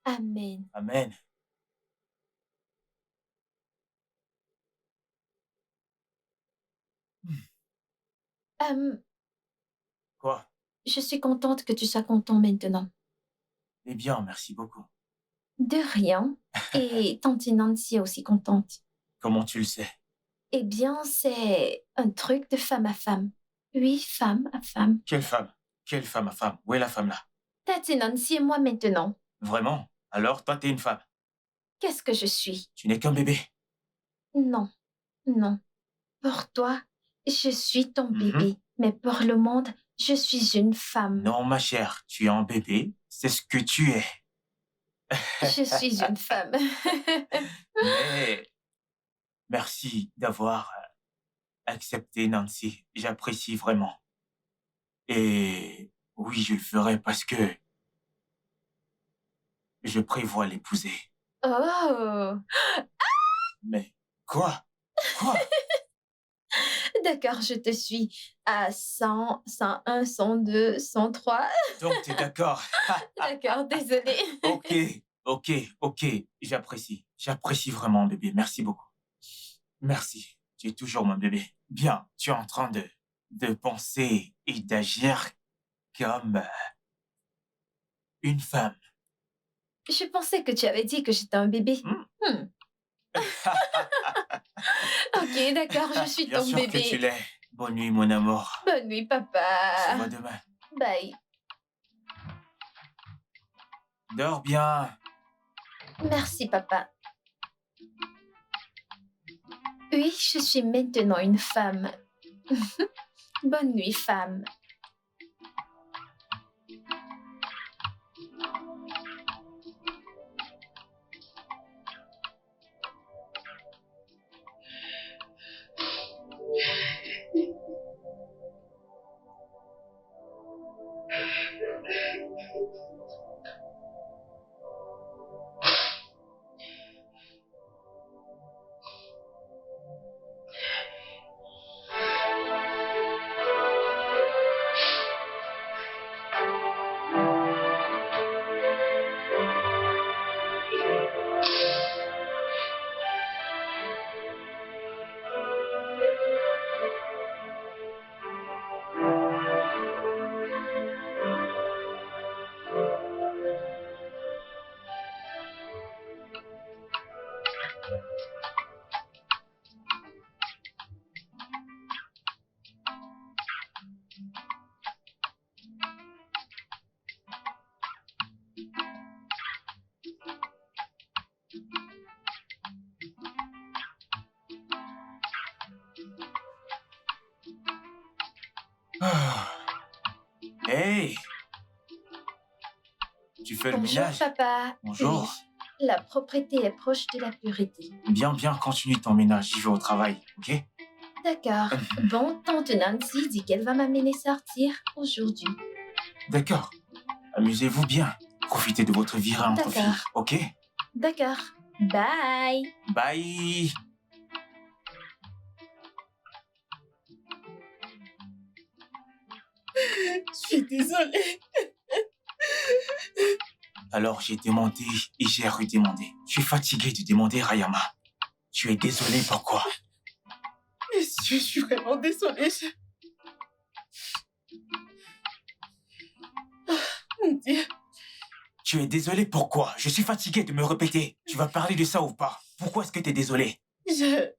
Amen. Amen. Quoi? Je suis contente que tu sois content maintenant. Eh bien, merci beaucoup. De rien. Et tante Nancy est aussi contente. Comment tu le sais? Eh bien, c'est un truc de femme à femme. Oui, femme à femme. Quelle femme? Quelle femme à femme? Où est la femme là? Tante Nancy et moi maintenant. Vraiment? Alors, toi, t'es une femme. Qu'est-ce que je suis? Tu n'es qu'un bébé. Non, non. Pour toi, je suis ton Mhm. bébé. Mais pour le monde, je suis une femme. Non, ma chère, tu es un bébé. C'est ce que tu es. Je suis une femme. Mais merci d'avoir accepté, Nancy. J'apprécie vraiment. Et oui, je le ferai parce que je prévois l'épouser. Oh! Mais quoi? Quoi? D'accord, je te suis. À 100, 101, 102, 103. Donc, t'es d'accord? D'accord, désolée. Ok. J'apprécie. J'apprécie vraiment, bébé. Merci beaucoup. Merci. Tu es toujours mon bébé. Bien, tu es en train de penser et d'agir comme une femme. Je pensais que tu avais dit que j'étais un bébé. Hmm. Ok, d'accord, je suis Bien ton sûr bébé. que tu l'es. Bonne nuit, mon amour. Bonne nuit, On se papa. voit demain. Bye. Dors bien. Merci, papa. Oui, je suis maintenant une femme. Bonne nuit, femme. Ah. Hey! Tu fais le Bonjour, ménage? papa. Bonjour. Oui, la propreté est proche de la pureté. Bien, continue ton ménage. J'y vais au travail, ok? D'accord. Bon, tante Nancy dit qu'elle va m'amener sortir aujourd'hui. D'accord. Amusez-vous bien. Profitez de votre virée entre filles, D'accord. ok? D'accord. Bye. Bye! Je suis désolée. Alors j'ai demandé et j'ai redemandé. Je suis fatigué de demander, Rayama. Tu es désolé pourquoi? Monsieur, je suis vraiment désolée. Mon Dieu. Tu es désolé pourquoi? Je suis fatigué de me répéter. Tu vas parler de ça ou pas? Pourquoi est-ce que tu es désolé? J'ai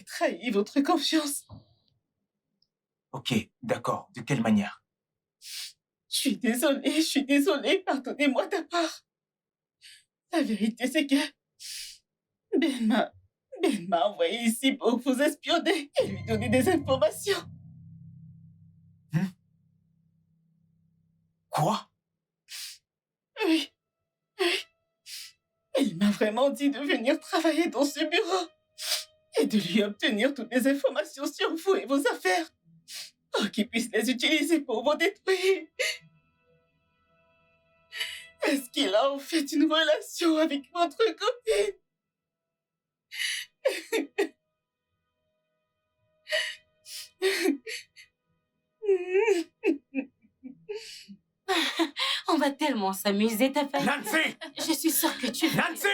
trahi votre confiance. Ok, d'accord. De quelle manière? Je suis désolée, pardonnez-moi ta part. La vérité, c'est que Ben m'a envoyé ici pour vous espionner et lui donner des informations. Quoi? Oui. Il m'a vraiment dit de venir travailler dans ce bureau et de lui obtenir toutes les informations sur vous et vos affaires pour qu'il puisse les utiliser pour vous détruire. Est-ce qu'il a en fait une relation avec votre copine? On va tellement s'amuser, ta famille. Nancy! Je suis sûre que tu vas. Nancy!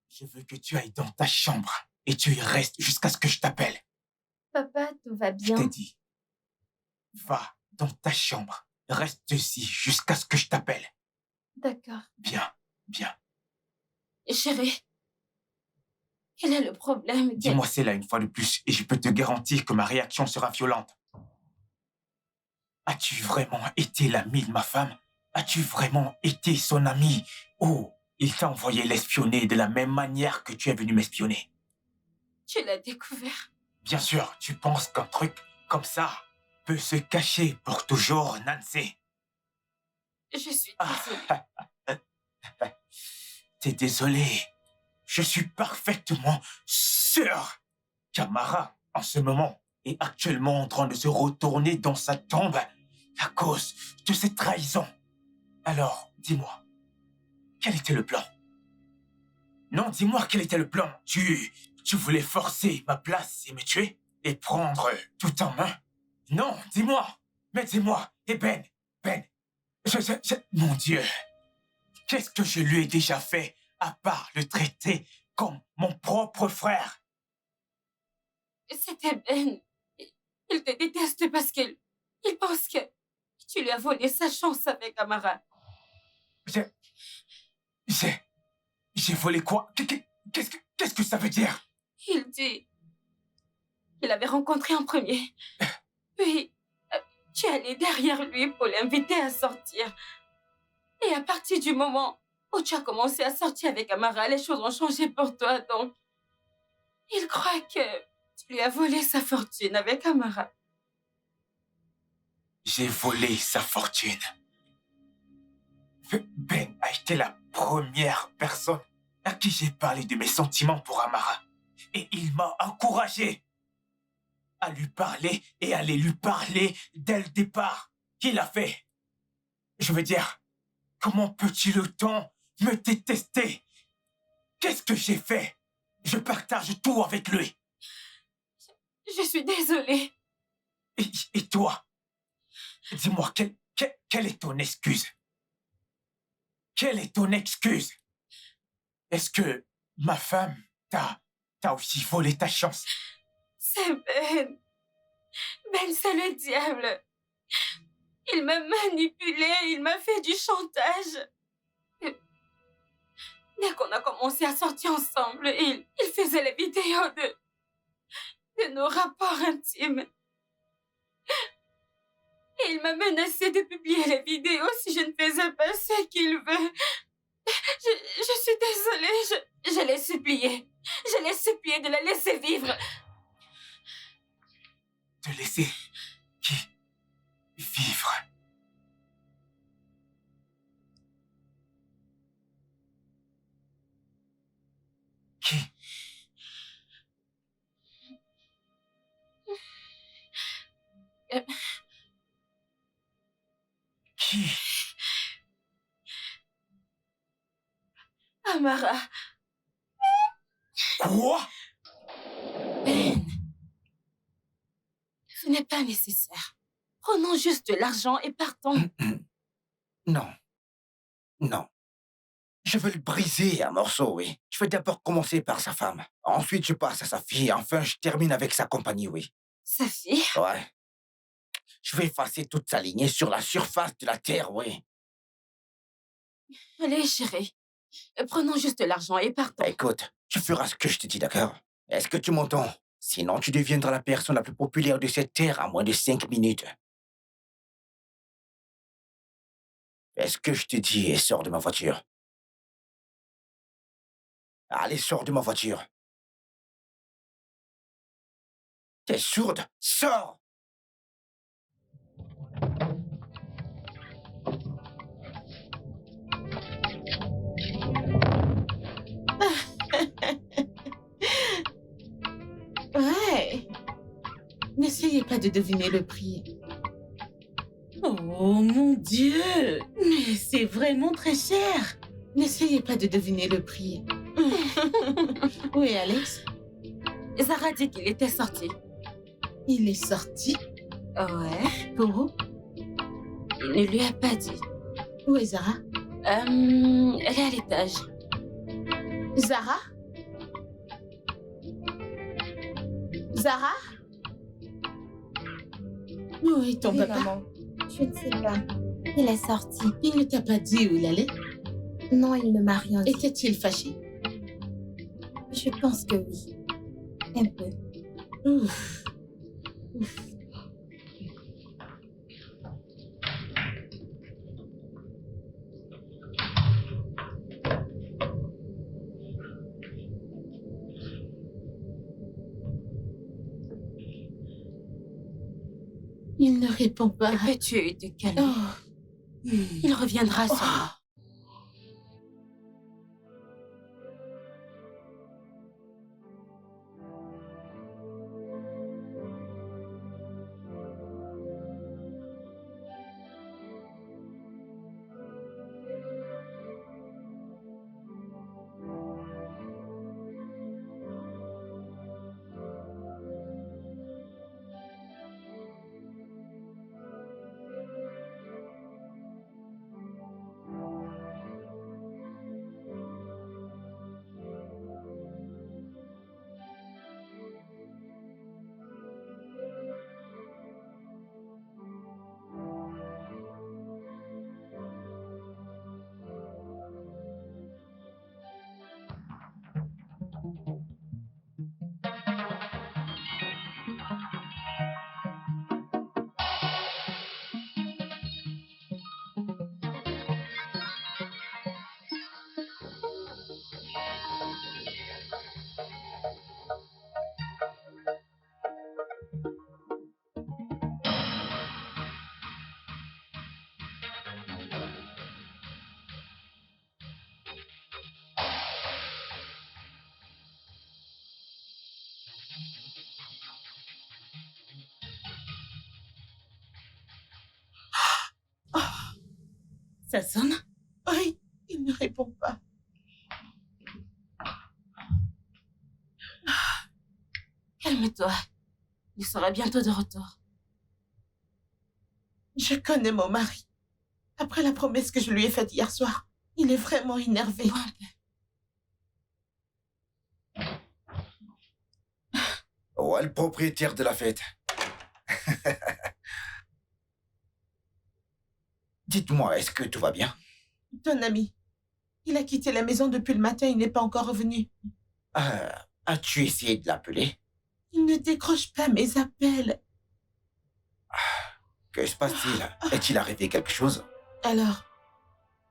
Je veux que tu ailles dans ta chambre et tu y restes jusqu'à ce que je t'appelle. Papa, tout va Je bien. t'ai dit. Va dans ta chambre. Reste ici jusqu'à ce que je t'appelle. D'accord. Bien. Chérie, quel est le problème? Dis-moi cela une fois de plus et je peux te garantir que ma réaction sera violente. As-tu vraiment été l'ami de ma femme? As-tu vraiment été son ami? Oh, il t'a envoyé l'espionner de la même manière que tu es venu m'espionner. Tu l'as découvert. Bien sûr, tu penses qu'un truc comme ça peut se cacher pour toujours, Nancy? Je suis désolée. T'es désolé. Je suis parfaitement sûr qu'Amara, en ce moment, est actuellement en train de se retourner dans sa tombe à cause de cette trahison. Alors, dis-moi, quel était le plan? Non, dis-moi quel était le plan. Tu voulais forcer ma place et me tuer? Et prendre tout en main? Non, dis-moi. Mais dis-moi. Et Ben, mon Dieu. Qu'est-ce que je lui ai déjà fait à part le traiter comme mon propre frère? C'était Ben. Il te déteste parce qu'il pense que tu lui as volé sa chance avec Amara. J'ai volé quoi? Qu'est-ce que ça veut dire? Il dit qu'il avait rencontré en premier. Puis, tu es allé derrière lui pour l'inviter à sortir. Et à partir du moment où tu as commencé à sortir avec Amara, les choses ont changé pour toi, donc... Il croit que tu lui as volé sa fortune avec Amara. J'ai volé sa fortune. Ben a été la première personne à qui j'ai parlé de mes sentiments pour Amara. Et il m'a encouragé à lui parler et à aller lui parler dès le départ. Qu'il a fait. Je veux dire, comment peux-tu le temps me détester? Qu'est-ce que j'ai fait? Je partage tout avec lui. Je suis désolée. Et toi? Dis-moi, quelle est ton excuse? Quelle est ton excuse? Est-ce que ma femme t'a aussi volé ta chance? C'est Ben. Ben, c'est le diable. Il m'a manipulée, il m'a fait du chantage. Dès qu'on a commencé à sortir ensemble, il faisait les vidéos de nos rapports intimes. Et il m'a menacé de publier les vidéos si je ne faisais pas ce qu'il veut. Je suis désolée, je l'ai supplié. Je l'ai supplié de la laisser vivre. Te laisser qui vivre? Qui? Qui? Amara. Quoi? Ben, ce n'est pas nécessaire. Prenons juste de l'argent et partons. Non. Non. Je veux le briser en morceaux, oui. Je vais d'abord commencer par sa femme. Ensuite, je passe à sa fille. Enfin, je termine avec sa compagnie, oui. Sa fille? Ouais. Je vais effacer toute sa lignée sur la surface de la Terre, oui. Allez, chérie. Prenons juste l'argent et partons. Écoute, tu feras ce que je te dis, d'accord? Est-ce que tu m'entends? Sinon, tu deviendras la personne la plus populaire de cette Terre en moins de 5 minutes. Fais ce que je te dis et sors de ma voiture. Allez, sors de ma voiture. T'es sourde? Sors! Ouais. N'essayez pas de deviner le prix. Oh mon Dieu! Mais c'est vraiment très cher! N'essayez pas de deviner le prix. Oui, Alex? Zara dit qu'il était sorti. Il est sorti? Ouais. Pour où? Il ne lui a pas dit. Où est Zara? Elle est à l'étage. Zara? Zara? Où est ton Oui, papa? maman. Je ne sais pas. Il est sorti. Il ne t'a pas dit où il allait? Non, il ne m'a rien dit. Était-il fâché? Je pense que oui. Un peu. Ouf. Ouf. Il ne répond pas. Peux-tu te calmer? Oh. Il reviendra sûrement. Ça sonne? Oui, il ne répond pas. Calme-toi. Il sera bientôt de retour. Je connais mon mari. Après la promesse que je lui ai faite hier soir, il est vraiment énervé. Oh, le propriétaire de la fête. Dites-moi, est-ce que tout va bien? Ton ami, il a quitté la maison depuis le matin, il n'est pas encore revenu. As-tu essayé de l'appeler? Il ne décroche pas mes appels. Que se passe-t-il? Est-il arrivé quelque chose? Alors,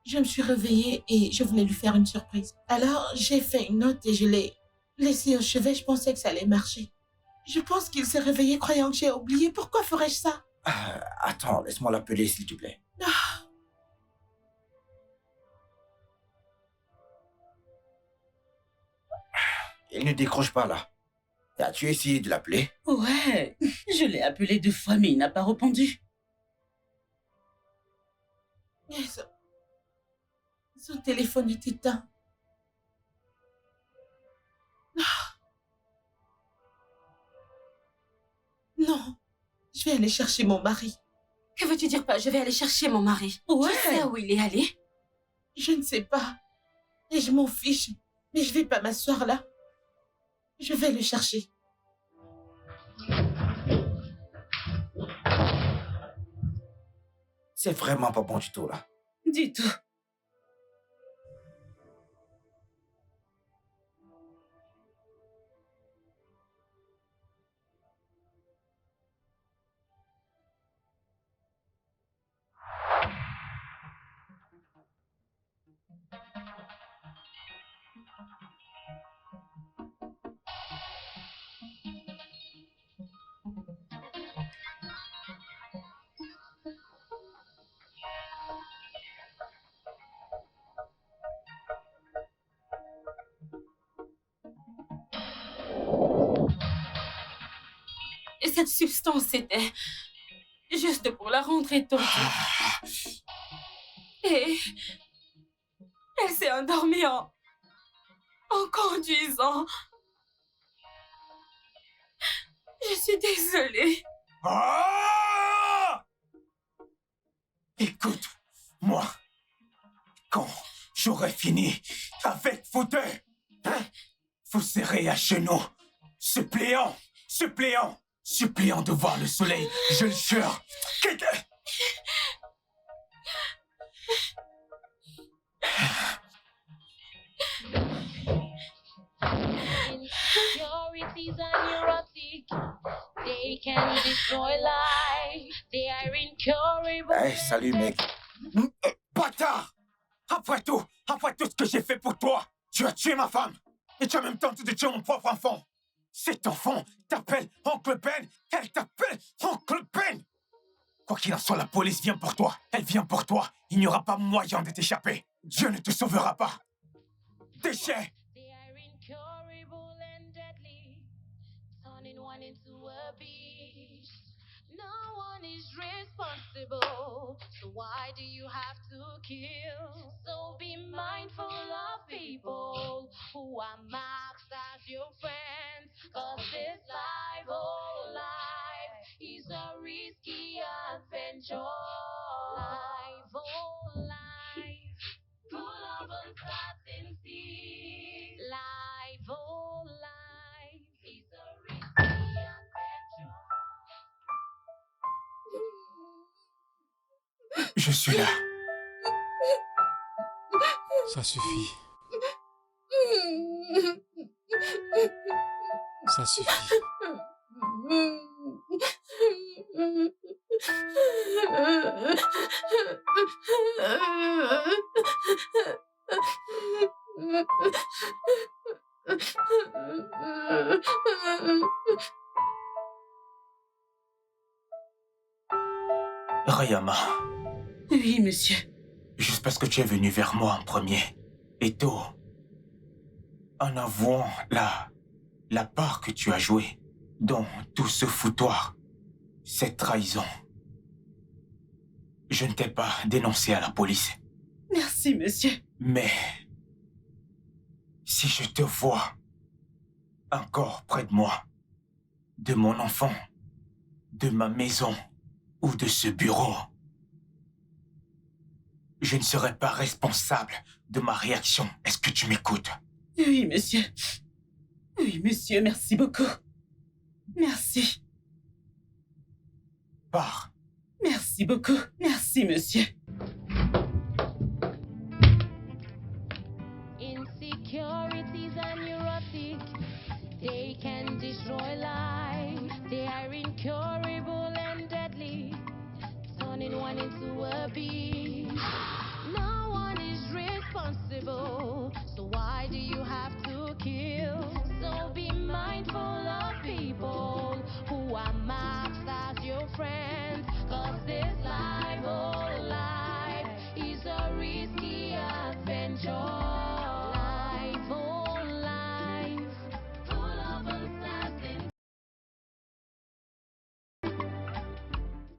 je me suis réveillée et je voulais lui faire une surprise. Alors, j'ai fait une note et je l'ai laissée au chevet. Je pensais que ça allait marcher. Je pense qu'il s'est réveillé croyant que j'ai oublié. Pourquoi ferais-je ça? Attends, laisse-moi l'appeler, s'il te plaît. Il ne décroche pas, là. As-tu essayé de l'appeler? Ouais, je l'ai appelé 2 fois, mais il n'a pas répondu. Mais son téléphone est éteint. Non, je vais aller chercher mon mari. Que veux-tu dire pas? Je vais aller chercher mon mari. Ouais. Tu sais où il est allé? Je ne sais pas. Et je m'en fiche. Mais je vais pas m'asseoir là. Je vais le chercher. C'est vraiment pas bon du tout, là. Du tout. Et cette substance, c'était juste pour la rendre étonnante. Et elle s'est endormie en conduisant. Je suis désolée. Écoute, moi, quand j'aurai fini avec vous deux, vous serez à genoux, suppliant de voir le soleil, je le jure. Insecurities are neurotic. They can destroy life. They are incurable. Hey, salut, mec. Bâtard! Après tout ce que j'ai fait pour toi, tu as tué ma femme et tu as même tenté de tuer mon propre enfant. Cet enfant t'appelle Oncle Ben, elle t'appelle Oncle Ben. Quoi qu'il en soit, la police vient pour toi. Elle vient pour toi. Il n'y aura pas moyen de t'échapper. Dieu ne te sauvera pas. Déchet! They are incurable and deadly, turning one into a beast. No one is responsible, so why do you have to kill? So be mindful of people who are marked as your friends, 'cause this life, oh life, is a risky adventure. Life, oh life, full of uncertainty. Life, oh life, is a risky adventure. Je suis là. Ça suffit. Ça suffit. Rayama, Oui, monsieur. juste parce que tu es venu vers moi en premier, et tôt, en avouant la part que tu as jouée dans tout ce foutoir, cette trahison, je ne t'ai pas dénoncé à la police. Merci, monsieur. Mais si je te vois encore près de moi, de mon enfant, de ma maison ou de ce bureau, je ne serai pas responsable de ma réaction. Est-ce que tu m'écoutes? Oui, monsieur. Oui, monsieur, merci beaucoup. Merci. Pars. Merci beaucoup. Merci, monsieur. Insecurities are neurotic. They can destroy life. They are incurable and deadly, turning one into a beast. No one is responsible